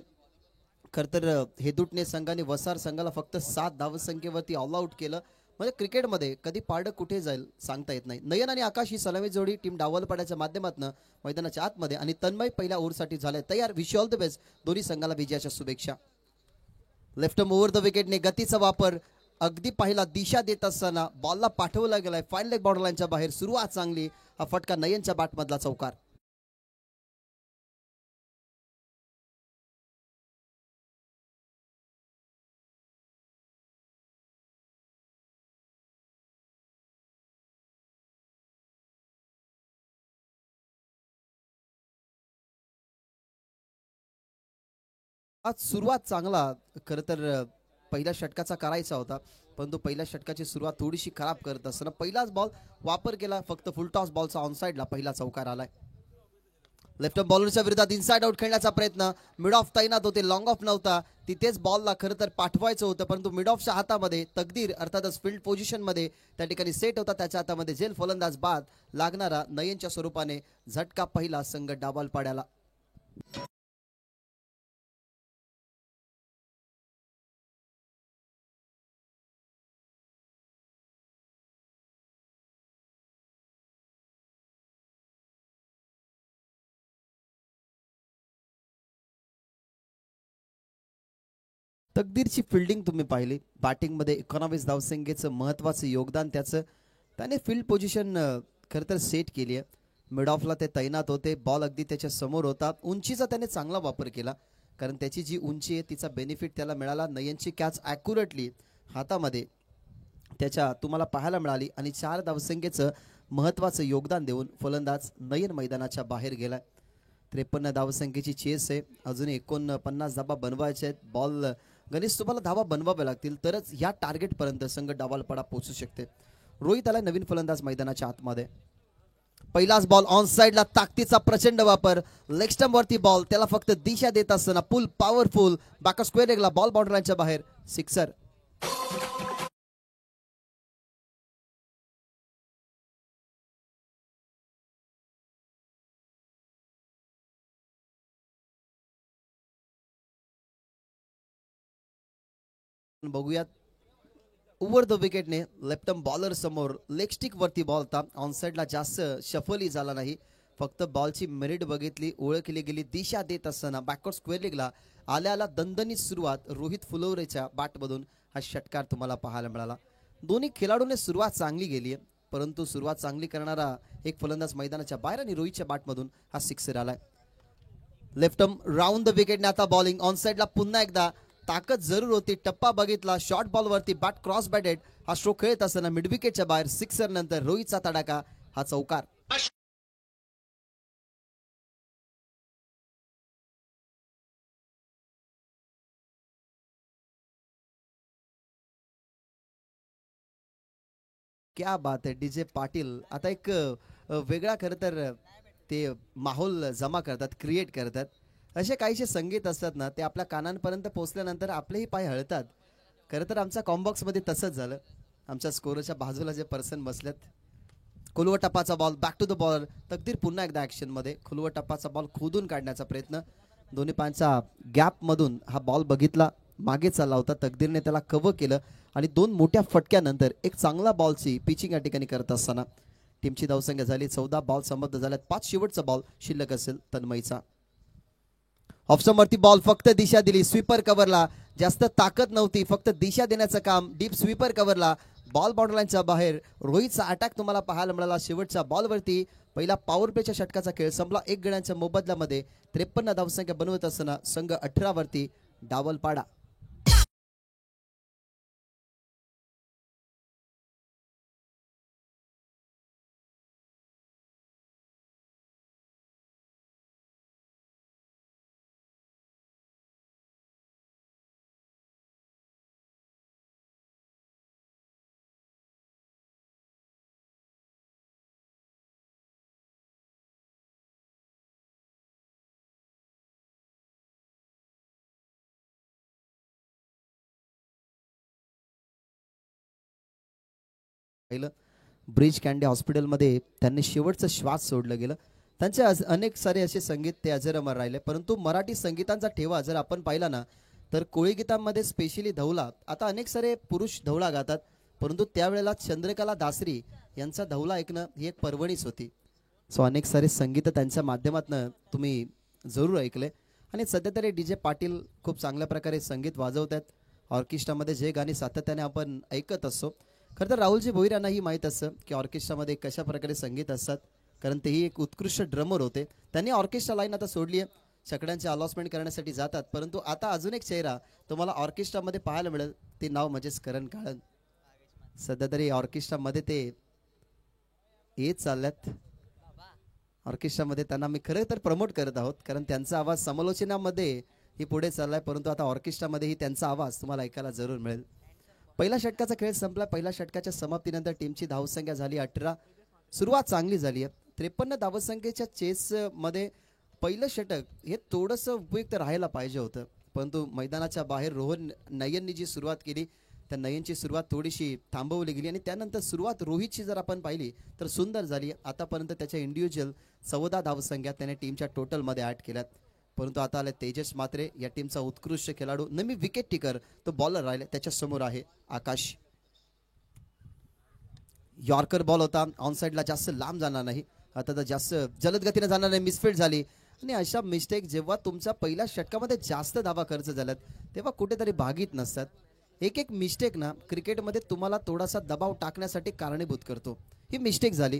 खरं तर हेदुटणे संघाने वसार संघाला फक्त 7 धावसंख्येवरती ऑल आउट केलं. म्हणजे क्रिकेटमध्ये कधी पारडं कुठे जाईल सांगता येत नाही. नयन आणि आकाश ही सलामी जोडी टीम डावलपाड्याच्या माध्यमातून मैदानाच्या आतमध्ये, आणि तन्मय पहिल्या ओव्हरसाठी झाले तयार. विश ऑल द बेस्ट दोन्ही संघाला विजयाच्या शुभेच्छा. लेफ्ट ओव्हर द विकेटने गतीचा वापर अगदी पाहिला दिशा देत असताना बॉलला पाठवला गेलाय फाईन लेग बॉर्डर लाईनच्या बाहेर. सुरुवात चांगली, हा फटका नयनच्या बॅटमधला चौकार. आज सुरुवात चांगला खरं तर पहिल्या षटकाचा करायचा होता, परंतु पहिल्या षटकाची सुरुवात थोडीशी खराब करत असताना पहिलाच बॉल वापर केला, फक्त फुल टॉस बॉलचा ऑनसाइडला पहिला चौकार आलाय. लेफ्ट बॉलरच्या विरोधात इनसाइड आउट खेळण्याचा प्रयत्न, मिड ऑफ तैनात होते, लॉंग ऑफ नव्हता. तिथेच बॉलला खरं तर पाठवायचं होतं, परंतु मिड ऑफच्या हातामध्ये तकदीर अर्थातच फील्ड पोझिशन मध्ये त्या ठिकाणी सेट होता, त्याच्या हातामध्ये झेल फलंदाज बाद लागणारा नयनच्या स्वरूपाने झटका पहिला संघ डावलपाड्याला. तकदीरची फिल्डिंग तुम्ही पाहिली, बॅटिंगमध्ये 19 धावसंख्येचं महत्त्वाचं योगदान त्याचं. त्याने फील्ड पोझिशन खरं तर सेट केली आहे. मिड ऑफला ते तैनात होते, बॉल अगदी त्याच्या समोर होता. उंचीचा त्याने चांगला वापर केला, कारण त्याची जी उंची आहे तिचा बेनिफिट त्याला मिळाला. नयनची कॅच ॲक्युरेटली हातामध्ये त्याच्या तुम्हाला पाहायला मिळाली, आणि 4 धावसंख्येचं महत्त्वाचं योगदान देऊन फलंदाज नयन मैदानाच्या बाहेर गेलाय. 53 धावसंख्येची चेस आहे, अजूनही 49 धाबा बनवायचे आहेत. बॉल गणेश तुम्हाला धावा बनवाव्या लागतील तरच या टार्गेटपर्यंत संघ डावालपाडा पोहोचू शकते. रोहित आला नवीन फलंदाज मैदानाच्या आतमध्ये. पहिलाच बॉल ऑन साइडला, ताकदीचा प्रचंड वापर, लेग स्टंप वरती बॉल, त्याला फक्त दिशा देत असताना पुल पॉवरफुल बॅक स्क्वेअर लेगला बॉल बाउंड्री लाईनच्या बाहेर, सिक्सर. बघूयात ओव्हर द विकेटने लेफ्ट बॉलर समोर लेग स्टिक वरती बॉल होता, ऑन साइडला जास्त शफलही झाला नाही, फक्त बॉलची मेरिट बघितली, ओळखली गेली. दिशा देत असताना बॅकवर्ड स्क्वेअर लेगला आल्याला दणदणीत सुरुवात रोहित फुलवरेच्या बॅटमधून हा षटकार तुम्हाला पाहायला मिळाला. दोन्ही खेळाडूने सुरुवात चांगली गेली आहे, परंतु सुरुवात चांगली करणारा एक फलंदाज मैदानाच्या बाहेर, आणि रोहितच्या बॅटमधून हा सिक्सर आलाय. लेफ्ट राऊंड द विकेटने आता बॉलिंग ऑन साइडला पुन्हा एकदा ताकद जरूर होती, टप्पा बघितला, शॉर्ट बॉल वरती बॅट क्रॉस बॅटेड, हा स्ट्रोक खेळत असताना मिड विकेटच्या बाहेर, सिक्सर नंतर रोहितचा तडाखा, हा चौकार. क्या बात आहे डीजे पाटील. आता एक वेगळा खरं तर ते माहोल जमा करतात, क्रिएट करतात. असे काहीसे संगीत असतात ना, ते आपल्या कानांपर्यंत पोहोचल्यानंतर आपलेही पाय हळतात. खरं तर आमच्या कॉम्बॉक्समध्ये तसंच झालं. आमच्या स्कोरच्या बाजूला जे पर्सन बसलेत, खुलवा टप्पाचा ball, back to the ball, तकदीर पुन्हा एकदा ॲक्शनमध्ये. खुलवा टप्पाचा बॉल खोदून काढण्याचा प्रयत्न, दोन्ही पायांच्या गॅपमधून हा बॉल बघितला, मागे चालला होता, तकदीरने त्याला कव्हर केलं, आणि 2 मोठ्या फटक्यानंतर एक चांगला बॉलची पिचिंग या ठिकाणी करत असताना टीमची धावसंख्या झाली 14, बॉल संबद्ध झाल्यात 5. शेवटचा बॉल शिल्लक असेल तन्मयचा. ऑफस्टंपवरती बॉल, फक्त दिशा दिली, स्वीपर कव्हरला, जास्त ताकद नव्हती, फक्त दिशा देण्याचं काम. डीप स्वीपर कव्हरला, बॉल बाउंड्रीच्या बाहेर. रोहितचा अटॅक तुम्हाला पाहायला मिळाला शेवटच्या बॉलवरती. पहिला पॉवर प्लेच्या षटकाचा खेळ संपला. 1 गड्यांच्या मोबदल्यामध्ये 53 धावसंख्या बनवत असताना संघ 18 वरती डावल पाडा. पहिलं ब्रिज कॅन्डी हॉस्पिटलमध्ये त्यांनी शेवटचं श्वास सोडलं गेलं. त्यांचे अनेक सारे असे संगीत ते अजर अमर राहिले. परंतु मराठी संगीतांचा ठेवा जर आपण पाहिला ना तर कोळी गीतांमध्ये स्पेशली धवला, आता अनेक सारे पुरुष धवला गातात, परंतु त्यावेळेला चंद्रकला दासरी यांचा धवला ऐकणं ही एक पर्वणीच होती. सो अनेक सारे संगीत त्यांच्या माध्यमातून तुम्ही जरूर ऐकले. आणि सध्या तरी DJ पाटील खूप चांगल्या प्रकारे संगीत वाजवतात. ऑर्केस्ट्रामध्ये जे गाणी सातत्याने आपण ऐकत असतो. खरं तर राहुलजी भोईर यांनाही माहीत असतं की ऑर्केस्ट्रामध्ये कशा प्रकारे संगीत असतात, कारण तेही एक उत्कृष्ट ड्रमर होते. त्यांनी ऑर्केस्ट्रा लाईन आता सोडली आहे, छकड्यांचे अलॉसमेंट करण्यासाठी जातात. परंतु आता अजून एक चेहरा तुम्हाला ऑर्केस्ट्रामध्ये पाहायला मिळेल, ते नाव म्हणजेच करण काळन. सध्या तरी ऑर्केस्ट्रामध्ये ते येत चालल्यात. ऑर्केस्ट्रामध्ये त्यांना मी खरं तर प्रमोट करत आहोत, कारण त्यांचा आवाज समालोचनामध्ये ही पुढे चाललाय, परंतु आता ऑर्केस्ट्रामध्येही त्यांचा आवाज तुम्हाला ऐकायला जरूर मिळेल. पहिला षटकाचा खेळ संपला. पहिल्या षटकाच्या समाप्तीनंतर टीमची धावसंख्या झाली 18. सुरुवात चांगली झाली आहे. 53 धावसंख्येच्या चेसमध्ये पहिलं षटक हे थोडंसं उपयुक्त राहायला पाहिजे होतं, परंतु मैदानाच्या बाहेर रोहन नयननी जी सुरुवात केली त्या नयनची सुरुवात थोडीशी थांबवली गेली. आणि त्यानंतर सुरुवात रोहितची जर आपण पाहिली तर सुंदर झाली. आतापर्यंत त्याच्या इंडिव्हिज्युअल 14 धावसंख्या त्याने टीमच्या टोटलमध्ये ॲड केल्यात. परंतु आता आले तेजस मात्रे, या टीमचा उत्कृष्ट खेळाडू, नेहमी विकेट टिकर तो बॉलर राहिले. त्याच्या समोर आहे आकाश. यॉर्कर बॉल होता, ऑन साईडला जास्त लांब जाणार नाही, आता तर जास्त जलद गतीने जाणार नाही, मिसफिट झाली. आणि अशा मिस्टेक जेव्हा तुमच्या पहिल्या षटकामध्ये जास्त धावा खर्च झाल्यात तेव्हा कुठेतरी भागीत नसतात. एक एक मिस्टेक ना क्रिकेटमध्ये तुम्हाला थोडासा दबाव टाकण्यासाठी कारणीभूत करतो. ही मिस्टेक झाली.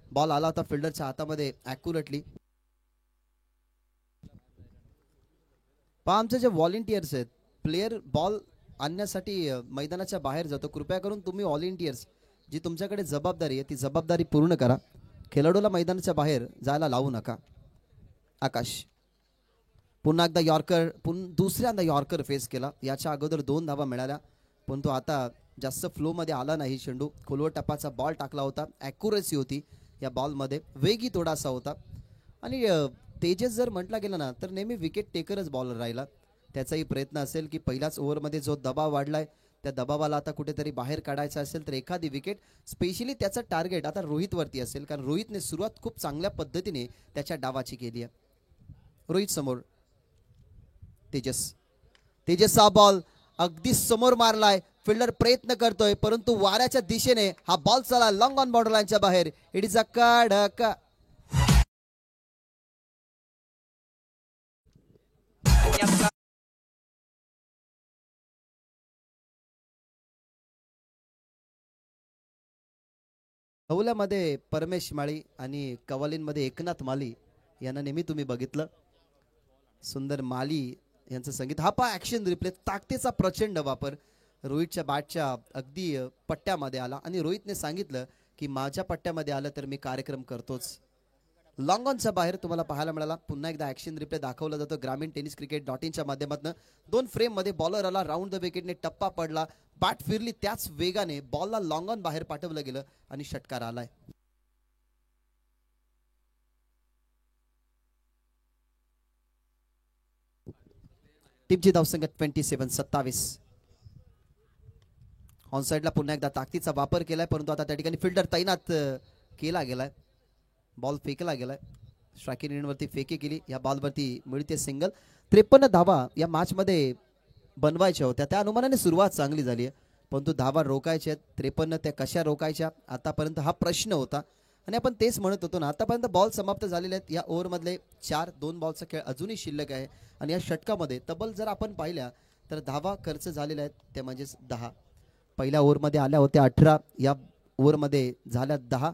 बॉल आला होता फिल्डरच्या हातामध्ये ॲक्युरेटली. पहा आमचे जे व्हॉलेंटियर्स आहेत, प्लेयर बॉल आणण्यासाठी मैदानाच्या बाहेर जातो, कृपया करून तुम्ही व्हॉलेंटियर्स जी तुमच्याकडे जबाबदारी आहे ती जबाबदारी पूर्ण करा. खेळाडूला मैदानाच्या बाहेर जायला लावू नका. आकाश पुन्हा एकदा यॉर्कर, दुसऱ्यांदा यॉर्कर फेस केला. याच्या अगोदर 2 धावा मिळाल्या, परंतु आता जास्त फ्लोमध्ये आला नाही चेंडू. खोलवर टप्पाचा बॉल टाकला होता, ॲक्युरेसी होती या बॉलमध्ये, वेगही थोडासा होता. आणि तेजस जर म्हटला गेला ना तर नेहमी विकेट टेकरच बॉलर राहिला. त्याचाही प्रयत्न असेल की पहिल्याच ओव्हरमध्ये जो दबाव वाढलाय त्या दबावाला आता कुठेतरी बाहेर काढायचा असेल तर एखादी विकेट, स्पेशली त्याचं टार्गेट आता रोहितवरती असेल, कारण रोहितने सुरुवात खूप चांगल्या पद्धतीने त्याच्या डावाची केली आहे. रोहित समोर तेजसचा बॉल अगदी समोर मारलाय. फिल्डर प्रयत्न करतोय, परंतु वाऱ्याच्या दिशेने हा बॉल चला लॉंग ऑन बॉर्डर लाईनच्या बाहेर. इट इज अ कडक. हौल्यामध्ये परमेश माळी आणि कवालींमध्ये एकनाथ माली यांना नेहमी तुम्ही बघितलं. सुंदर माली यांचं संगीत. हा पा ॲक्शन रिप्ले, ताकदीचा प्रचंड वापर. रोहितच्या बॅटच्या अगदी पट्ट्यामध्ये आला आणि रोहितने सांगितलं की माझ्या पट्ट्यामध्ये आलं तर मी कार्यक्रम करतोच. लॉंग ऑनच्या बाहेर तुम्हाला पाहायला मिळाला. पुन्हा एकदा ॲक्शन रिप्ले दाखवला जातो ग्रामीण टेनिस क्रिकेट.inच्या माध्यमातून. 2 फ्रेममध्ये बॉलर आला, राऊंड द विकेटने टप्पा पडला, बॅट फिरली, त्याच वेगाने बॉलला लॉंग ऑन बाहेर पाठवलं गेलं आणि षटकार आलाय. टीमची धावसंख्या 27. ऑन साईडला पुन्हा एकदा ताकदीचा वापर केलाय, परंतु आता त्या ठिकाणी फिल्डर तैनात केला गेलाय. बॉल फेकला गेलाय, स्ट्रायकिंग रेंजवरती फेकी केली. या बॉलवरती मिळते सिंगल. 53 धावा या मॅचमध्ये बनवायच्या होत्या, त्या अनुमानाने सुरुवात चांगली झाली आहे, परंतु धावा रोखायच्या आहेत. 53 त्या कशा रोखायच्या आतापर्यंत हा प्रश्न होता. आणि आपण तेच म्हणत होतो ना, आतापर्यंत बॉल समाप्त झालेले आहेत. या ओव्हरमधले 4 2 बॉलचा खेळ अजूनही शिल्लक आहे. आणि या षटकामध्ये तब्बल जर आपण पाहिल्या तर धावा खर्च झालेल्या आहेत ते म्हणजेच 10. पहिल्या ओव्हरमध्ये आल्या होत्या 18, या ओव्हरमध्ये झाल्या 10,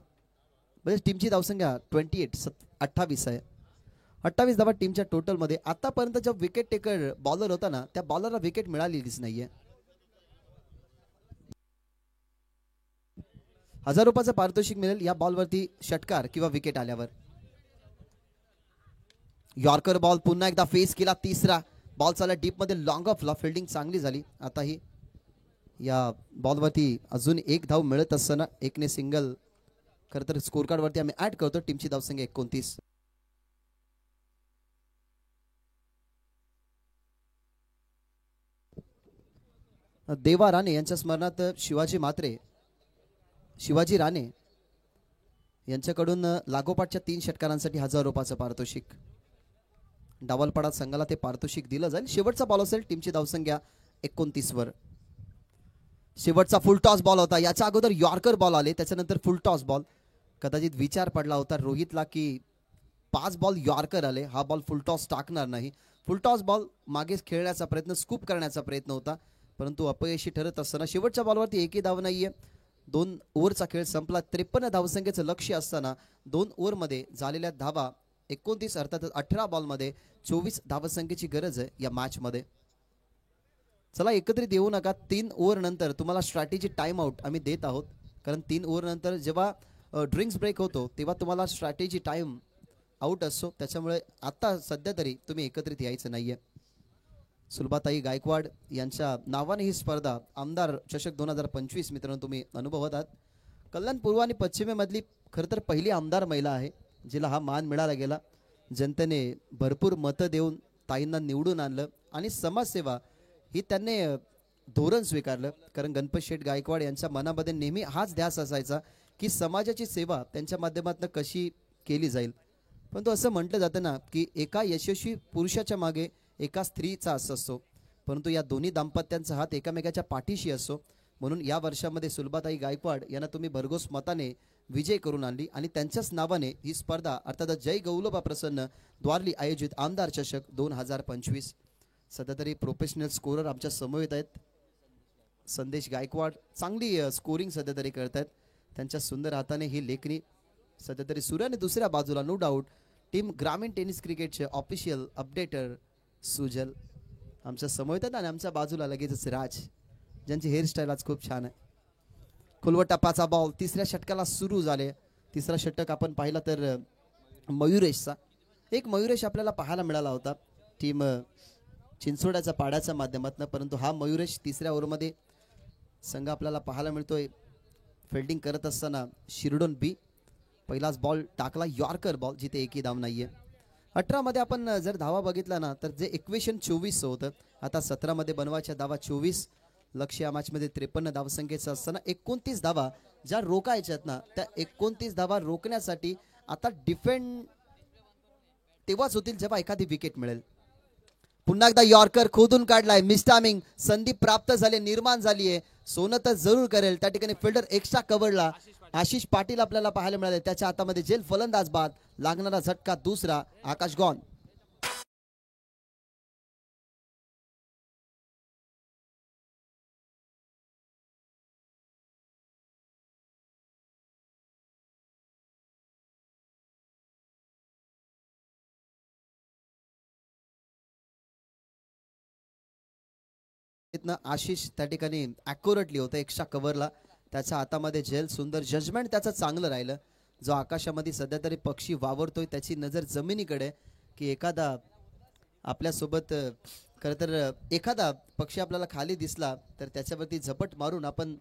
म्हणजे टीमची धावसंख्या 28 आहे. 28 धावा टीमच्या टोटलमध्ये. आतापर्यंत जो विकेट टेकर बॉलर होता ना, त्या बॉलरला विकेट मिळालेलीच नाहीये. 1000 रुपयाचं पारितोषिक मिळेल या बॉलवरती षटकार किंवा विकेट आल्यावर. यॉर्कर बॉल पुन्हा एकदा फेस केला. तिसरा बॉल चालला डीप मध्ये, लॉंग ऑफला. फिल्डिंग चांगली झाली. आताही या बॉलवरती अजून एक धाव मिळत असताना एकने सिंगल खरं तर स्कोर कार्ड वरती आम्ही ऍड करतो. टीमची धावसंख्या 29. देवा राणे यांच्या स्मरणार्थ शिवाजी राणे यांच्याकडून लागोपाठच्या 3 षटकारांसाठी 1000 रुपयाचं पारितोषिक. डावलपाडा संघाला ते पारितोषिक दिलं जाईल. शेवटचा बॉल असेल टीमची धावसंख्या 29 वर. शेवटचा फुल टॉस बॉल होता. याच्या अगोदर यॉर्कर बॉल आले, त्याच्यानंतर फुल टॉस बॉल. कदाचित विचार पडला होता रोहितला की 5 बॉल यॉर्कर आले, हा बॉल फुल टॉस टाकणार नाही. फुल टॉस बॉल मागे खेळण्याचा प्रयत्न, स्कूप करण्याचा प्रयत्न होता, परंतु अपयशी ठरत असताना शेवटच्या बॉलवरती एकही धाव नाहीये. 2 ओव्हरचा खेळ संपला. 53 धावसंख्येचं लक्ष्य असताना 2 ओव्हरमध्ये झालेल्या धावा 29, अर्थातच 18 बॉलमध्ये 24 धावसंख्येची गरज आहे या मॅच मध्ये. चला एकत्रित येऊ नका. 3 ओव्हर नंतर तुम्हाला स्ट्रॅटेजी टाइम आउट आम्ही देत आहोत, कारण 3 ओव्हर नंतर जेव्हा ड्रिंक्स ब्रेक होतो तेव्हा तुम्हाला स्ट्रॅटेजी टाइम आउट असतो. त्याच्यामुळे आता सध्या तरी तुम्ही एकत्रित यायचं नाहीये. सुलभाताई गायकवाड यांच्या नावाने ही स्पर्धा आमदार चषक 2025 मित्रांनो तुम्ही अनुभवत आहात. कल्याण पूर्व आणि पश्चिमेमधली खरं तर पहिली आमदार महिला आहे जिला हा मान मिळाला गेला. जनतेने भरपूर मतं देऊन ताईंना निवडून आणलं आणि समाजसेवा ही त्यांनी धोरण स्वीकारलं. कारण गणपत शेठ गायकवाड यांच्या मनामध्ये नेहमी हाच ध्यास असायचा की समाजाची सेवा त्यांच्या माध्यमातून कशी केली जाईल. परंतु असं म्हटलं जातं ना की एका यशस्वी पुरुषाच्या मागे एका स्त्रीचा असतो, परंतु या दोन्ही दाम्पत्यांचा हात एकामेकाच्या पाठीशी असतो. म्हणून या वर्षामध्ये सुलभाताई गायकवाड यांना तुम्ही भरघोस मताने विजय करून आणली आणि त्यांच्याच नावाने ही स्पर्धा अर्थात जय गौलोबा प्रसन्न द्वारली आयोजित आमदार चषक 2025. सध्या तरी प्रोफेशनल स्कोरर आमच्या समवेत आहेत. संदेश गायकवाड चांगली स्कोरिंग सध्या तरी करतायत. त्यांच्या सुंदर हाताने ही लेखणी सध्या तरी सुरू. आणि दुसऱ्या बाजूला नो डाऊट टीम ग्रामीण टेनिस क्रिकेटचे ऑफिशियल अपडेटर सुजल आमच्या समवेत आहेत. आणि आमच्या बाजूला लगेचच राज, ज्यांची हेअरस्टाईल आज खूप छान आहे. खुलवट टप्पाचा बॉल तिसऱ्या षटकाला सुरू झाले. तिसरा षटक आपण पाहिला तर मयुरेशचा. एक मयुरेश आपल्याला पाहायला मिळाला होता टीम चिंचोड्याच्या पाड्याच्या माध्यमातून, परंतु हा मयुरेश तिसऱ्या ओव्हरमध्ये संघ आपल्याला पाहायला मिळतोय. फिल्डिंग करत असताना शिरडोन बी पहिलाच बॉल टाकला, यॉर्कर बॉल, जिथे एकही धाव नाहीये. 18 मध्ये आपण जर धावा बघितला ना तर जे इक्वेशन 24 होतं, आता 17 मध्ये बनवायच्या धावा 24. लक्ष्य या मॅच मध्ये 53 धावसंख्येचं असताना 29 धावा ज्या रोखायच्यात ना, त्या 29 धावा रोखण्यासाठी आता डिफेंड तेव्हाच होतील जेव्हा एखादी विकेट मिळेल. पुन्हा एकदा यॉर्कर खोदून काढलाय, मिसटायमिंग, संधी प्राप्त झाली, निर्माण झालीये. सोनं तर जरूर करेल. त्या ठिकाणी फिल्डर एक्स्ट्रा कव्हरला आशिष पाटील आपल्याला पाहायला मिळाले. त्याच्या हातामध्ये जेल फलंदाज बाद, लागणारा झटका दुसरा. आकाश गॉन. आशिष त्या ठिकाणी ॲक्युरेटली होतं एक्स्ट्रा कव्हरला. त्याच्या हातामध्ये झेल, सुंदर जजमेंट त्याचं चांगलं राहिलं. जो आकाशामध्ये सध्या तरी पक्षी वावरतोय त्याची नजर जमिनीकडे, की एखादा आपल्यासोबत खरं तर एखादा पक्षी आपल्याला खाली दिसला तर त्याच्यावरती झपट मारून आपण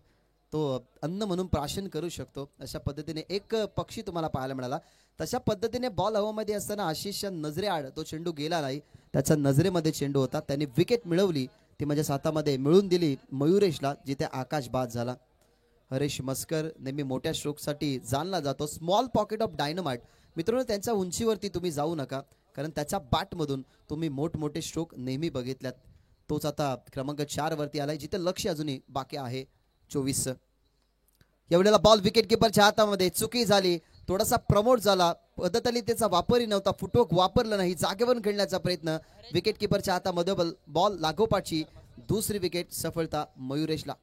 तो अन्न म्हणून प्राशन करू शकतो. अशा पद्धतीने एक पक्षी तुम्हाला पाहायला मिळाला. तशा पद्धतीने बॉल हवामध्ये असताना आशिषच्या नजरेआड तो चेंडू गेला नाही, त्याच्या नजरेमध्ये चेंडू होता. त्यांनी विकेट मिळवली, ती म्हणजे हातामध्ये मिळून दिली मयुरेशला, जिथे आकाश बाद झाला. हरेश मस्कर नेहमी मोठ्या स्ट्रोकसाठी जाणला जातो. Small pocket of dynamite. मित्रांनो, त्यांच्या उंचीवरती तुम्ही जाऊ नका, कारण त्याच्या बॅटमधून तुम्ही मोठमोठे स्ट्रोक नेहमी बघितल्यात. तोच आता क्रमांक 4 वरती आलाय, जिथे लक्ष अजूनही बाकी आहे 24. यावेळेला बॉल विकेट किपरच्या हातामध्ये, चुकी झाली, थोडासा प्रमोट झाला, पद्धतलीतेचा वापरही नव्हता, फुटवर्क वापरलं नाही, जागेवरून खेळण्याचा प्रयत्न. विकेट किपरच्या हातामध्ये बॉल लागोपाठची दुसरी विकेट सफलता मयुरेशला.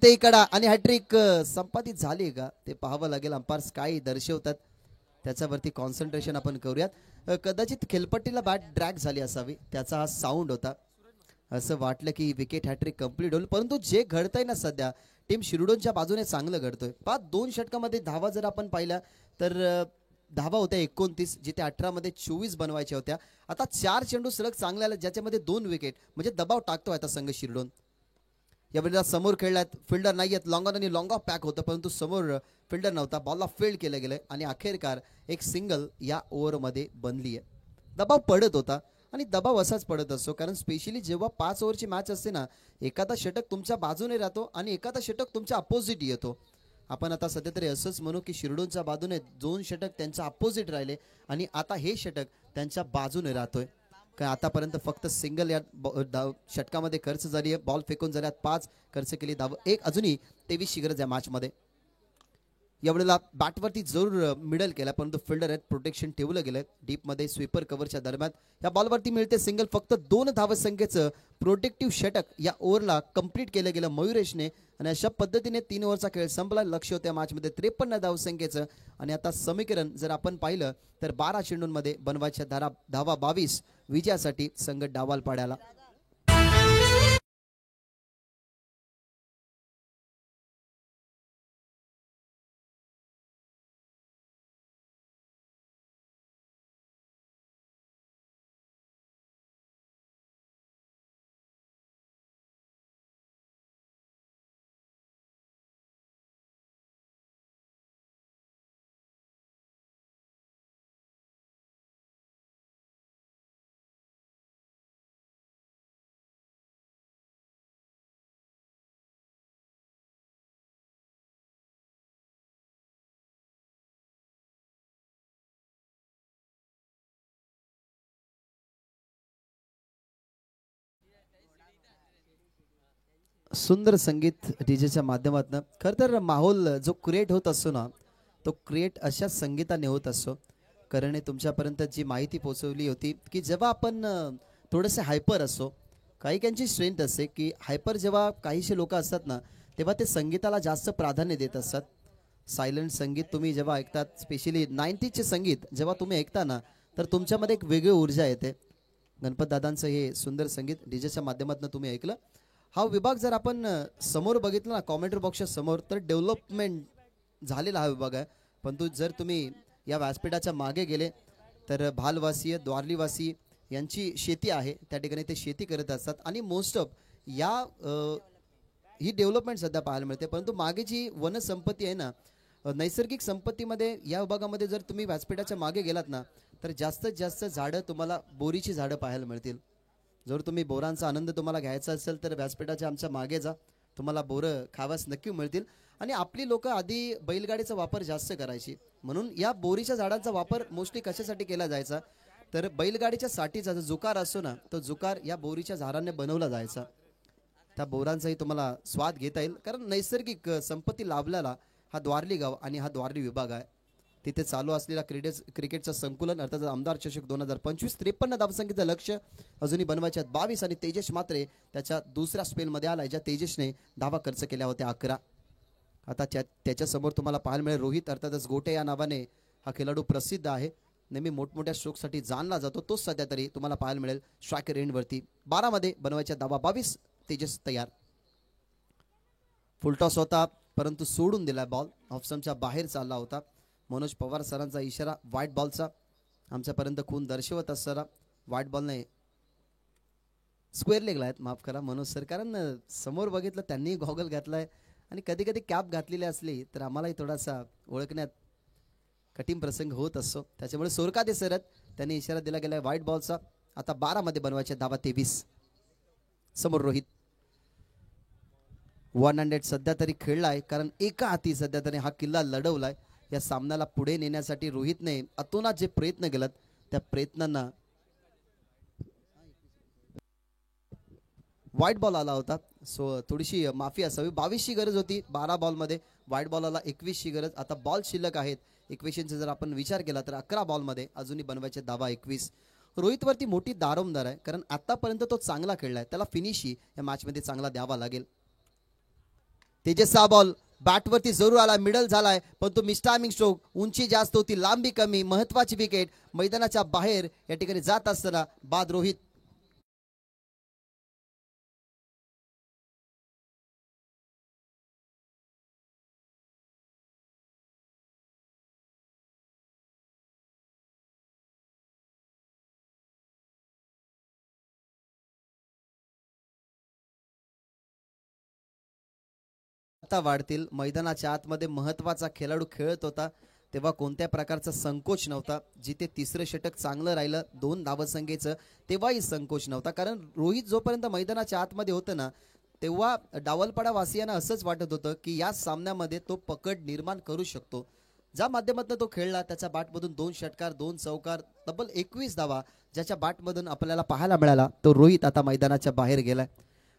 ते इकडा आणि हॅट्रिक संपादित झाली का ते पाहावं लागेल. अंपायर्स काय दर्शवतात त्याच्यावरती कॉन्सन्ट्रेशन आपण करूयात. कदाचित खेळपट्टीला बॅट ड्रॅग झाली असावी, त्याचा हा साऊंड होता. असं वाटलं की विकेट हॅट्रिक कंप्लीट होईल, परंतु जे घडतंय ना सध्या टीम शिरडोनच्या बाजूने चांगलं घडतोय. 2 षटकामध्ये धावा जर आपण पाहिल्या तर धावा होत्या 29, जिथे 18 मध्ये 24 बनवायच्या होत्या. आता 4 चेंडू सलग चांगले आले ज्याच्यामध्ये 2 विकेट, म्हणजे दबाव टाकतोय आता संघ शिरडोन. यावेळेला समोर खेळल्यात फिल्डर नाही आहेत. लॉंग ऑन आणि लॉंग ऑफ पॅक होतं, परंतु समोर फिल्डर नव्हता. बॉलला फील्ड केलं गेलं आणि अखेरकार एक सिंगल या ओव्हरमध्ये बनली आहे. दबाव पडत होता आणि दबाव असाच पडत असतो, कारण स्पेशली जेव्हा 5 ओव्हरची मॅच असते ना, एखादा षटक तुमच्या बाजूने राहतो आणि एखादा षटक तुमच्या अपोजिट येतो. आपण आता सध्या तरी असंच म्हणू की शिरडोनच्या बाजूने 2 षटक त्यांच्या अपोजिट राहिले आणि आता हे षटक त्यांच्या बाजूने राहतोय. काय आतापर्यंत फक्त सिंगल या षटकामध्ये खर्च झाली आहे. बॉल फेकून झाल्यात 5, खर्च केली धाव 1. अजूनही 23ची गरज या मॅचमध्ये. यावेळेला बॅटवरती जरूर मिडल केला, परंतु फिल्डर आहेत प्रोटेक्शन ठेवलं गेलं डीपमध्ये स्वीपर कव्हरच्या दरम्यान. या बॉलवरती मिळते सिंगल. फक्त 2 धावसंख्येचं प्रोटेक्टिव्ह षटक या ओव्हरला कंप्लीट केलं गेलं मयुरेशने आणि अशा पद्धतीने 3 ओव्हरचा खेळ संपला. लक्ष होत्या मॅचमध्ये 53 धावसंख्येचं आणि आता समीकरण जर आपण पाहिलं तर 12 चेंडूंमध्ये बनवायच्या धावा 22. विजयासाठी संघ डावाल पाड्याला. सुंदर संगीत डीजेच्या माध्यमातून. खरं तर माहोल जो क्रिएट होत असतो ना, तो क्रिएट अशा संगीताने होत असतो. करणने तुमच्यापर्यंत जी माहिती पोहोचवली होती की जेव्हा आपण थोडेसे हायपर असतो, काही काहींची स्ट्रेंथ असते की हायपर जेव्हा काहीशे लोक असतात ना, तेव्हा ते संगीताला जास्त प्राधान्य देत असतात. सायलेंट संगीत तुम्ही जेव्हा ऐकतात, स्पेशली 90चे संगीत जेव्हा तुम्ही ऐकता ना, तर तुमच्यामध्ये एक वेगळी ऊर्जा येते. गणपत दादांचं हे सुंदर संगीत डीजेच्या माध्यमातून तुम्ही ऐकलं. हा विभाग जर आपण समोर बघितला ना, कॉमेंट्री बॉक्सच्या समोर, तर डेव्हलपमेंट झालेला हा विभाग आहे. परंतु जर तुम्ही या व्यासपीठाच्या मागे गेले तर भालवासी द्वारलीवासी यांची शेती आहे, त्या ठिकाणी ते शेती करत असतात आणि मोस्ट ऑफ या ही डेव्हलपमेंट सध्या पाहायला मिळते. परंतु मागे जी वनसंपत्ती आहे ना, नैसर्गिक संपत्तीमध्ये या विभागामध्ये जर तुम्ही व्यासपीठाच्या मागे गेलात ना, तर जास्तीत जास्त झाडं तुम्हाला बोरीची झाडं पाहायला मिळतील. जर तुम्ही बोरांचा आनंद तुम्हाला घ्यायचा असेल तर व्यासपीठाच्या आमच्या मागे जा, तुम्हाला बोरं खावास नक्की मिळतील. आणि आपली लोक आधी बैलगाडीचा वापर जास्त करायची, म्हणून या बोरीच्या झाडांचा वापर मोस्टली कशासाठी केला जायचा, तर बैलगाडीच्या साठीचा जो जुकार असतो ना, तो जुकार या बोरीच्या झाडांनी बनवला जायचा. त्या बोरांचाही तुम्हाला स्वाद घेता येईल, कारण नैसर्गिक संपत्ती लाभलेला हा द्वारली गाव आणि हा द्वारली विभाग आहे. तिथे चालू असलेला क्रिकेटचं संकुलन अर्थात आमदार चषक 2025. 53 धावसंख्येचं लक्ष्य अजूनही बनवायच्या 22 आणि तेजस मात्रे त्याच्या दुसऱ्या स्पेलमध्ये आलाय, ज्या तेजसने धावा खर्च केल्या होत्या 11. आता त्याच्यासमोर तुम्हाला पाहायला मिळेल रोहित अर्थातच गोटे या नावाने हा खेळाडू प्रसिद्ध आहे. नेहमी मोठमोठ्या स्ट्रोकसाठी जाणला जातो, तोच सध्या तरी तुम्हाला पाहायला मिळेल स्ट्रायकर एंडवरती. 12 मध्ये बनवायच्या धावा 22. तेजस तयार. फुलटॉस होता परंतु सोडून दिला बॉल. ऑफस्टंपच्या बाहेर चालला होता. मनोज पवार सरांचा इशारा व्हाईट बॉलचा आमच्यापर्यंत खून दर्शवत असताना व्हाईट बॉल नाही स्क्वेअर लेगला आहेत, माफ करा मनोज सर, कारण समोर बघितलं त्यांनी गॉगल घातलाय आणि कधी कधी कॅप घातलेली असली तर आम्हालाही थोडासा ओळखण्यात कठीण प्रसंग होत असतो. त्याच्यामुळे सोरकाते सरत त्यांनी इशारा दिला गेलाय व्हाईट बॉलचा. आता 12 मध्ये बनवायचे धावा 23. समोर रोहित 100 सध्या तरी खेळलाय, कारण एका हाती सध्या तरी हा किल्ला लढवलाय. या सामन्याला पुढे नेण्यासाठी रोहितने अतोनात जे प्रयत्न केलात त्या प्रयत्नांना व्हाईट बॉल आला होता. सो थोडीशी माफी असावी. 22 ची गरज होती 12 बॉलमध्ये, व्हाईट बॉलला 21 ची गरज. आता बॉल शिल्लक आहेत इक्वेशनचा जर आपण विचार केला तर 11 बॉलमध्ये अजूनही बनवायचे धावा 21. रोहितवरती मोठी दारोमदार आहे, कारण आतापर्यंत तो चांगला खेळलाय, त्याला फिनिशही या मॅचमध्ये चांगला द्यावा लागेल. तेजसचा बॉल बॅटवरती जरूर आला, मिडल झालाय, पण तो मिसटायमिंग स्ट्रोक, उंची जास्त होती लांबी कमी, महत्वाची विकेट मैदानाच्या बाहेर या ठिकाणी जात असताना बाद रोहित. आता वाढतील. मैदानाच्या आतमध्ये महत्वाचा खेळाडू खेळत होता तेव्हा कोणत्या प्रकारचा संकोच नव्हता. जिथे तिसरं षटक चांगलं राहिलं 2 धावसंख्येचं तेव्हाही संकोच नव्हता, कारण रोहित जोपर्यंत मैदानाच्या आतमध्ये होतं ना तेव्हा डावलपाडा वासियांना असंच वाटत होतं की या सामन्यामध्ये तो पकड निर्माण करू शकतो. ज्या माध्यमातून तो खेळला त्याच्या बॅटमधून 2 षटकार 2 चौकार तब्बल 21 धावा ज्याच्या बॅटमधून आपल्याला पाहायला मिळाला तो रोहित आता मैदानाच्या बाहेर गेलाय.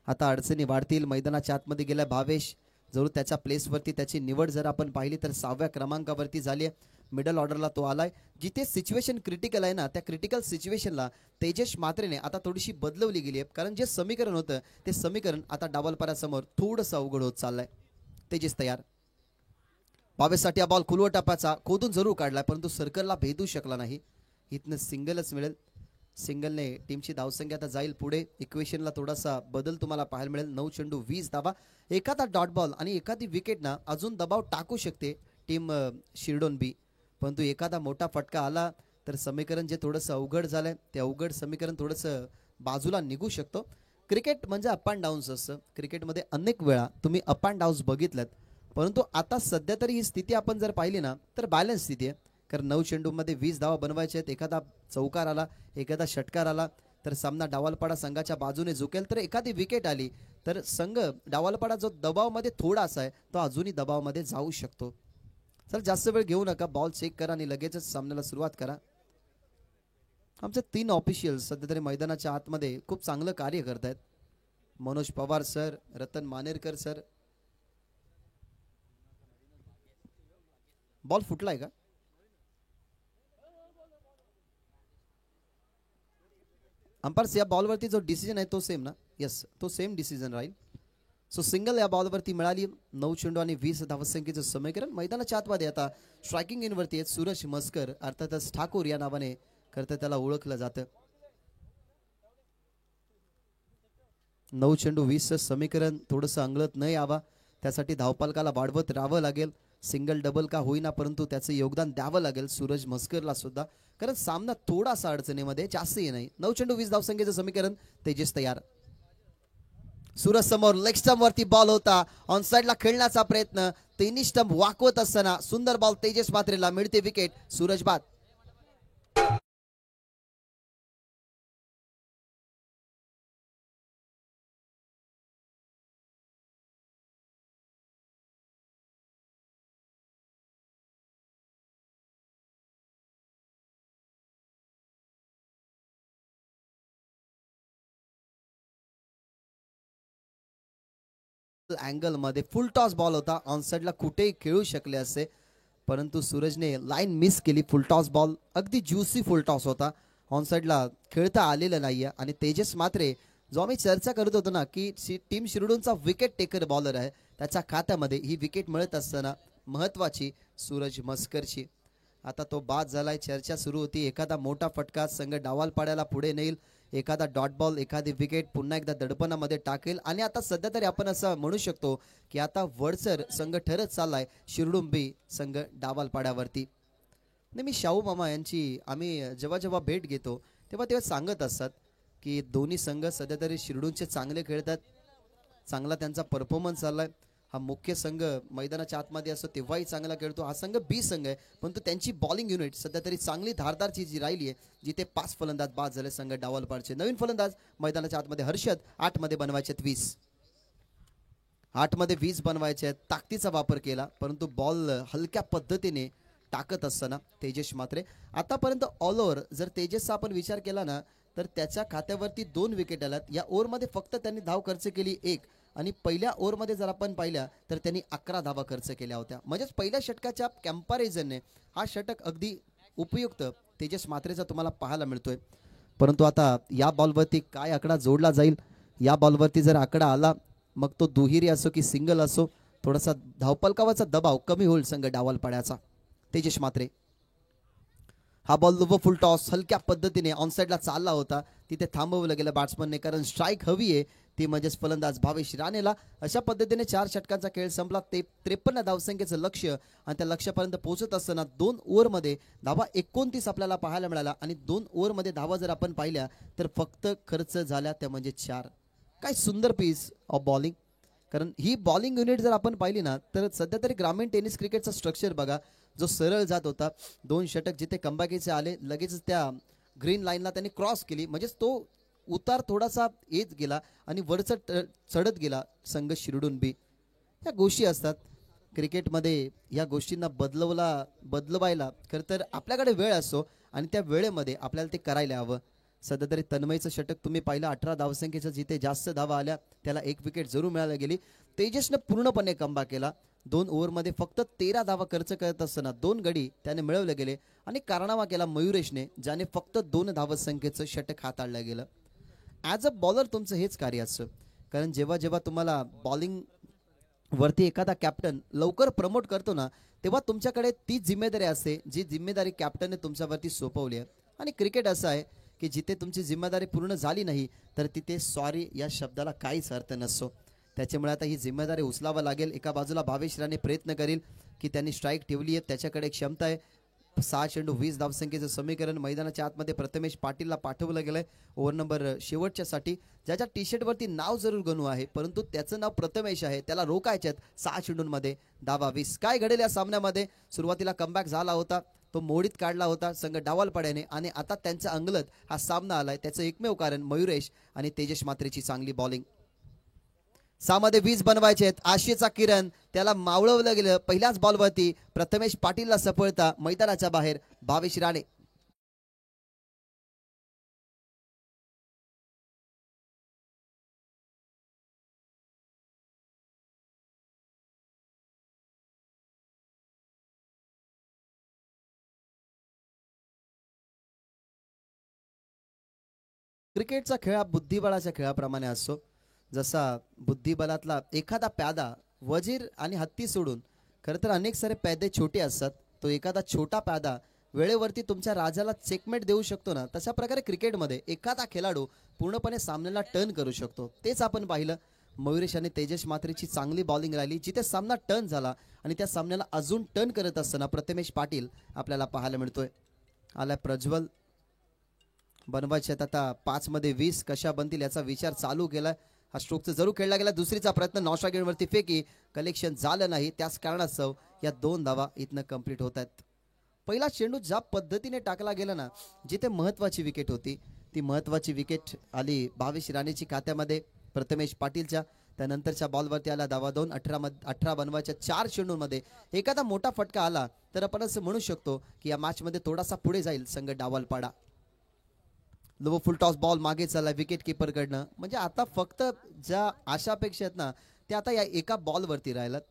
आता अडचणी वाढतील. मैदानाच्या आतमध्ये गेलाय भावेश. जरूर त्याच्या प्लेसवरती त्याची निवड जर आपण पाहिली तर 6व्या क्रमांकावरती झाली आहे. मिडल ऑर्डरला तो आलाय. जिथे सिच्युएशन क्रिटिकल आहे ना त्या क्रिटिकल सिच्युएशनला तेजस मात्रेने आता थोडीशी बदलवली गेली आहे, कारण जे समीकरण होतं ते समीकरण आता डावलपाऱ्यासमोर थोडंसं अवघड होत चाललंय. तेजस तयार. भावेशसाठी हा बॉल खुलवट टप्प्याचा खोदून जरूर काढलाय, परंतु सर्कलला भेदू शकला नाही. इथनं सिंगलच मिळेल. सिंगलने टीमची धावसंख्या आता जाईल पुढे. इक्वेशनला थोडासा बदल तुम्हाला पाहायला मिळेल. 9 चेंडू 20 धावा. एखादा डॉट बॉल आणि एखादी विकेट ना अजून दबाव टाकू शकते टीम शिरडोन बी, परंतु एखादा मोठा फटका आला तर समीकरण जे थोडंसं अवघड झालंय ते अवघड समीकरण थोडंसं बाजूला निघू शकतो. क्रिकेट म्हणजे अप अँड डाऊन्स असतं. क्रिकेटमध्ये अनेक वेळा तुम्ही अप अँड डाऊन्स बघितल्यात, परंतु आता सध्या तरी ही स्थिती आपण जर पाहिली ना तर बॅलन्स स्थिती आहे. कारण 9 चेंडूमध्ये 20 धावा बनवायचे आहेत. एखादा चौकार आला एखादा षटकार आला तर सामना डावलपाडा संघाच्या बाजूने झुकेल, तर एखादी विकेट आली तर संघ डावलपाडा जो दबावामध्ये थोडासा आहे तो अजूनही दबावामध्ये जाऊ शकतो. सर जास्त वेळ घेऊ नका, बॉल चेक करा आणि लगेचच सामन्याला सुरुवात करा. आमचे 3 ऑफिशियल्स सध्या तरी मैदानाच्या आतमध्ये खूप चांगलं कार्य करत आहेत. Manoj Pawar sir, Ratan Manerkar sir. Ball फुटलाय का? अंपायर्स या बॉलवरती जो डिसिजन आहे तो सेम ना? यस, तो सेम डिसिजन राहील. सो सिंगल या बॉलवरती मिळाली. 9 चेंडू आणि 20 धावसंख्येचं समीकरण. मैदानाच्या आतमध्ये आता स्ट्रायकिंग इनवरती आहेत सूरज मस्कर, अर्थातच ठाकूर या नावाने करता त्याला ओळखलं जातं. 9 चेंडू 20चं समीकरण थोडंसं अंगलत न यावा त्यासाठी धावपालकाला वाढवत राहावं लागेल. सिंगल डबल का होईना परंतु त्याचं योगदान द्यावं लागेल सूरज मस्करला सुद्धा, कारण सामना थोडासा अडचणीमध्ये जास्तही नाही. 9 चेंडू 20 धावसंख्येचं समीकरण. तेजस तयार. सूरज समोर लेग स्टंप वरती बॉल होता. ऑन साइडला खेळण्याचा प्रयत्न, तिन्ही स्टंप वाकवत असताना सुंदर बॉल तेजस मात्रेला मिळते विकेट. सूरज बाद. अँगल मध्ये फुल टॉस बॉल होता. ऑन साइडला कुठेही खेळू शकले असते, परंतु सूरजने लाईन मिस केली. फुल टॉस बॉल अगदी ज्युसी फुल टॉस होता. ऑन साइडला खेळता आलेलं नाहीये आणि तेजस मात्रे जो आम्ही चर्चा करत होतो ना की टीम शिरडूनचा विकेट टेकर बॉलर आहे, त्याच्या खात्यामध्ये ही विकेट मिळत असताना महत्वाची सूरज मस्करची. आता तो बाद झालाय. चर्चा सुरू होती एखादा मोठा फटका संघ डावालपाड्याला पुढे नेईल, एखादा डॉट बॉल, एखादी विकेट पुन्हा एकदा दडपणामध्ये टाकेल. आणि आता सध्या तरी आपण असं म्हणू शकतो की आता वडसर संघ ठरत चाललाय शिरडुंबी संघ डावाल पाड्यावरती. नेहमी शाहू मामा यांची आम्ही जेव्हा जेव्हा भेट घेतो तेव्हा तेव्हा सांगत असतात की दोन्ही संघ सध्या तरी शिरडूनचे चांगले खेळतात, चांगला त्यांचा परफॉर्मन्स चाललाय. हा मुख्य संघ मैदानाच्या आतमध्ये असतो तेव्हाही चांगला खेळतो. हा संघ बी संघ आहे, परंतु त्यांची बॉलिंग युनिट सध्या तरी चांगली धारदारची जी राहिली आहे, जिथे 5 फलंदाज बाद झाले संघ डावलपाडचे. नवीन फलंदाज मैदानाच्या आतमध्ये हर्षद. 8 मध्ये बनवायचे 20, 8 मध्ये 20 बनवायचे आहेत. ताकदीचा वापर केला परंतु बॉल हलक्या पद्धतीने टाकत असताना तेजस मात्रे आतापर्यंत ऑल ओव्हर जर तेजसचा आपण विचार केला ना तर त्याच्या खात्यावरती 2 विकेट आल्यात. या ओव्हरमध्ये फक्त त्यांनी धाव खर्च केली 1, आणि पहिल्या ओव्हरमध्ये जर आपण पाहिल्या तर त्यांनी 11 धावा खर्च केल्या होत्या. म्हणजेच पहिल्या षटकाच्या कॅम्पॅरिझनने हा षटक अगदी उपयुक्त तेजस मात्रेचा तुम्हाला पाहायला मिळतोय. परंतु आता या बॉलवरती काय आकडा जोडला जाईल, या बॉलवरती जर आकडा आला मग तो दुहेरी असो की सिंगल असो, थोडासा धावपलकावाचा दबाव कमी होईल संघ डावाल पाड्याचा. तेजस मात्रे हा बॉल लो फुल टॉस हलक्या पद्धतीने ऑनसाइडला चालला होता, तिथे थांबवलं गेलं बॅट्समनने, कारण स्ट्राईक हवी आहे ती म्हणजेच फलंदाज भावेश राणेला. अशा पद्धतीने 4 षटकांचा खेळ संपला. 53 धावसंख्येचं लक्ष्य, आणि त्या लक्ष्यापर्यंत पोहोचत असताना 2 ओव्हरमध्ये धावा 29 आपल्याला पाहायला मिळाला. आणि 2 ओव्हरमध्ये धावा जर आपण पाहिल्या तर फक्त खर्च झाल्या त्या म्हणजे 4. काय सुंदर पीस ऑफ बॉलिंग. कारण ही बॉलिंग युनिट जर आपण पाहिली ना तर सध्या तरी ग्रामीण टेनिस क्रिकेटचा स्ट्रक्चर बघा, जो सरळ जात होता. 2 षटक जिथे कंबॅकीचे आले लगेच त्या ग्रीन लाईनला त्यांनी क्रॉस केली, म्हणजेच तो उतार थोडासा येत गेला आणि वरचं चढत गेला संघ शिरडून बी. ह्या गोष्टी असतात क्रिकेटमध्ये, या गोष्टींना बदलवायला खरं तर आपल्याकडे वेळ असतो आणि त्या वेळेमध्ये आपल्याला ते करायला हवं. सध्या तरी तन्मयचं षटक तुम्ही पाहिलं, 18 धावसंख्येचं, जिथे जास्त धावा आल्या त्याला 1 विकेट जरूर मिळायला गेली. तेजसनं पूर्णपणे कमबॅक केला. 2 ओव्हरमध्ये फक्त 13 धावा खर्च करत असताना 2 गडी त्याने मिळवले गेले. आणि कारनामा केला मयुरेशने, ज्याने फक्त 2 धावसंख्येचं षटक हाताळलं गेलं. ॲज अ बॉलर तुमचं हेच कार्य असतं, कारण जेव्हा जेव्हा तुम्हाला बॉलिंग वरती एखादा कॅप्टन लवकर प्रमोट करतो ना तेव्हा तुमच्याकडे ती जिम्मेदारी असते जी जिम्मेदारी कॅप्टनने तुमच्यावरती सोपवली आहे. आणि क्रिकेट असं आहे की जिथे तुमची जिम्मेदारी पूर्ण झाली नाही तर तिथे सॉरी या शब्दाला काहीच अर्थ नसतो. त्याच्यामुळे आता ही जिम्मेदारी उचलावा लागेल. एका बाजूला भावेश राणे प्रयत्न करील की त्यांनी स्ट्राईक ठेवली आहे, त्याच्याकडे क्षमता आहे. 6 चेंडू 20 धावसंख्येचं समीकरण मैदानाच्या आतमध्ये प्रथमेश पाटीलला पाठवलं गेलंय ओव्हर नंबर शेवटच्यासाठी, ज्याच्या टी शर्टवरती नाव जरूर गणू आहे परंतु त्याचं नाव प्रथमेश आहे. त्याला रोकायचे आहेत 6 चेंडूंमध्ये धावा 20. काय घडेल या सामन्यामध्ये? सुरुवातीला कमबॅक झाला होता, तो मोडीत काढला होता संघ डावालपाड्याने, आणि आता त्यांच्या अंगलत हा सामना आलाय. त्याचं एकमेव कारण मयुरेश आणि तेजस मात्रेची चांगली बॉलिंग. 6 मध्ये 20 बनवायचे आहेत. आशेचा किरण, त्याला मावळवलं गेलं पहिल्याच बॉलवरती. प्रथमेश पाटीलला सफळता. मैदानाच्या बाहेर भावेश राणे. क्रिकेटचा खेळ हा बुद्धिबळाच्या खेळाप्रमाणे असतो. जसा बुद्धिबलातला एखादा प्यादा वजीर आणि हत्ती सोडून, खरं तर अनेक सारे प्यादे छोटे असतात, तो एखादा छोटा प्यादा वेळेवरती तुमच्या राजाला चेकमेट देऊ शकतो ना, तशा प्रकारे क्रिकेटमध्ये एखादा खेळाडू पूर्णपणे सामन्याला टर्न करू शकतो. तेच आपण पाहिलं. मयुरेश आणि तेजस मात्रेची चांगली बॉलिंग राहिली, जिथे सामना टर्न झाला आणि त्या सामन्याला अजून टर्न करत असताना प्रथमेश पाटील आपल्याला पाहायला मिळतोय. आलाय प्रज्वल. बनवायचे आहेत आता 5 मध्ये 20. कशा बनतील याचा विचार चालू केलाय. हा स्ट्रोकचा जरूर खेळला गेला. दुसरीचा प्रयत्न नॉशा गेटवरती फेकी, कलेक्शन झालं नाही. त्याच कारणास्तव या 2 धावा इथनं कंप्लीट होत आहेत. पहिला चेंडू ज्या पद्धतीने टाकला गेला ना, जिथे महत्वाची विकेट होती, ती महत्वाची विकेट आली भावेश राणेची खात्यामध्ये प्रथमेश पाटीलच्या. त्यानंतरच्या बॉलवरती आला धावा 2. 18 बनवायच्या 4 चेंडूंमध्ये एखादा मोठा फटका आला तर आपण असं म्हणू शकतो की या मॅचमध्ये थोडासा पुढे जाईल संघ डावालपाडा. लो फुल टॉस बॉल मागे चालला विकेट किपरकडनं. म्हणजे आता फक्त ज्या आशा अपेक्षा आहेत ना त्या आता या एका बॉलवरती राहिल्यात.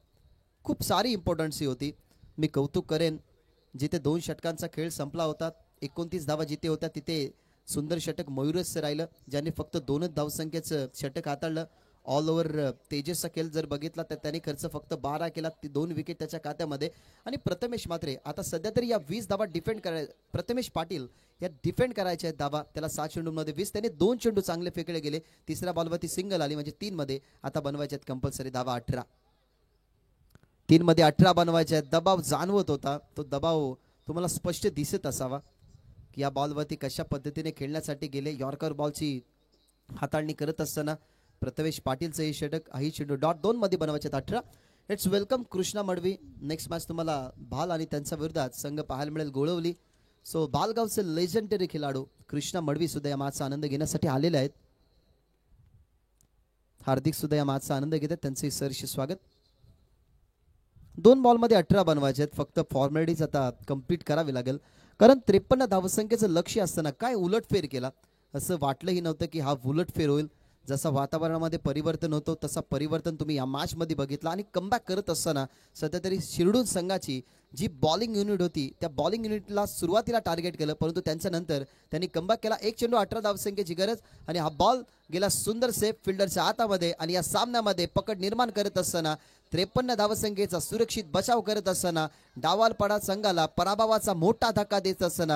खूप सारी इम्पॉर्टन्सी होती. मी कौतुक करेन, जिथे 2 षटकांचा खेळ संपला होता, 29 धावा जिथे होत्या तिथे सुंदर षटक मयुरेशचं राहिलं, ज्याने फक्त 2च धावसंख्येचं षटक हाताळलं. ऑल ओव्हर तेजसचा खेळ जर बघितला तर त्याने खर्च फक्त 12 केला, ती 2 विकेट त्याच्या खात्यामध्ये. आणि प्रथमेश मात्रे आता सध्या तरी या 20 धावा डिफेंड कराय, प्रथमेश पाटील या डिफेंड करायचे आहेत धावा. त्याला 7 चेंडूंमध्ये 20, त्याने 2 चेंडू चांगले फेकले गेले. तिसऱ्या बॉलवरती सिंगल आली, म्हणजे 3 मध्ये आता बनवायचे आहेत कंपल्सरी धावा 18. 3 मध्ये 18 बनवायचे आहेत. दबाव जाणवत होता, तो दबाव तुम्हाला स्पष्ट दिसत असावा की या बॉलवरती कशा पद्धतीने खेळण्यासाठी गेले. यॉर्कर बॉलची हाताळणी करत असताना प्रथमेश पाटीलचं हे षटक, ही चेंडू डॉट 2 मध्ये बनवायचे 18. It's welcome Krishna Madavi. Next match तुम्हाला भाल आणि त्यांच्या विरोधात संघ पाहायला मिळेल गोळवली. सो बालगावचे लेजेंडरी खेळाडू कृष्णा मडवी सुद्धा या मॅचचा आनंद घेण्यासाठी आलेले आहेत. हार्दिक सुद्धा या मॅचचा आनंद घेतात, त्यांचे सहर्ष स्वागत. 2 बॉलमध्ये 18 बनवायचे आहेत. फक्त फॉर्मॅलिटीज आता कंप्लीट करावी लागेल, कारण 53 धावसंख्येचं लक्ष्य असताना काय उलटफेर केला. असं वाटलंही नव्हतं की हा उलटफेर होईल. जसं वातावरणामध्ये परिवर्तन होतं तसं परिवर्तन तुम्ही या मॅचमध्ये बघितलं. आणि कमबॅक करत असताना सध्या तरी शिरडून संघाची जी बॉलिंग युनिट होती त्या बॉलिंग युनिटला सुरुवातीला टार्गेट केलं, परंतु त्यांच्यानंतर त्यांनी कमबॅक केला. 1 चेंडू 18 धावसंख्येची गरज, आणि हा बॉल गेला सुंदर सेफ फिल्डरच्या हातामध्ये. आणि या सामन्यामध्ये पकड निर्माण करत असताना 53 धावसंख्येचा सुरक्षित बचाव करत असताना डावालपाडा संघाला पराभवाचा मोठा धक्का देत असताना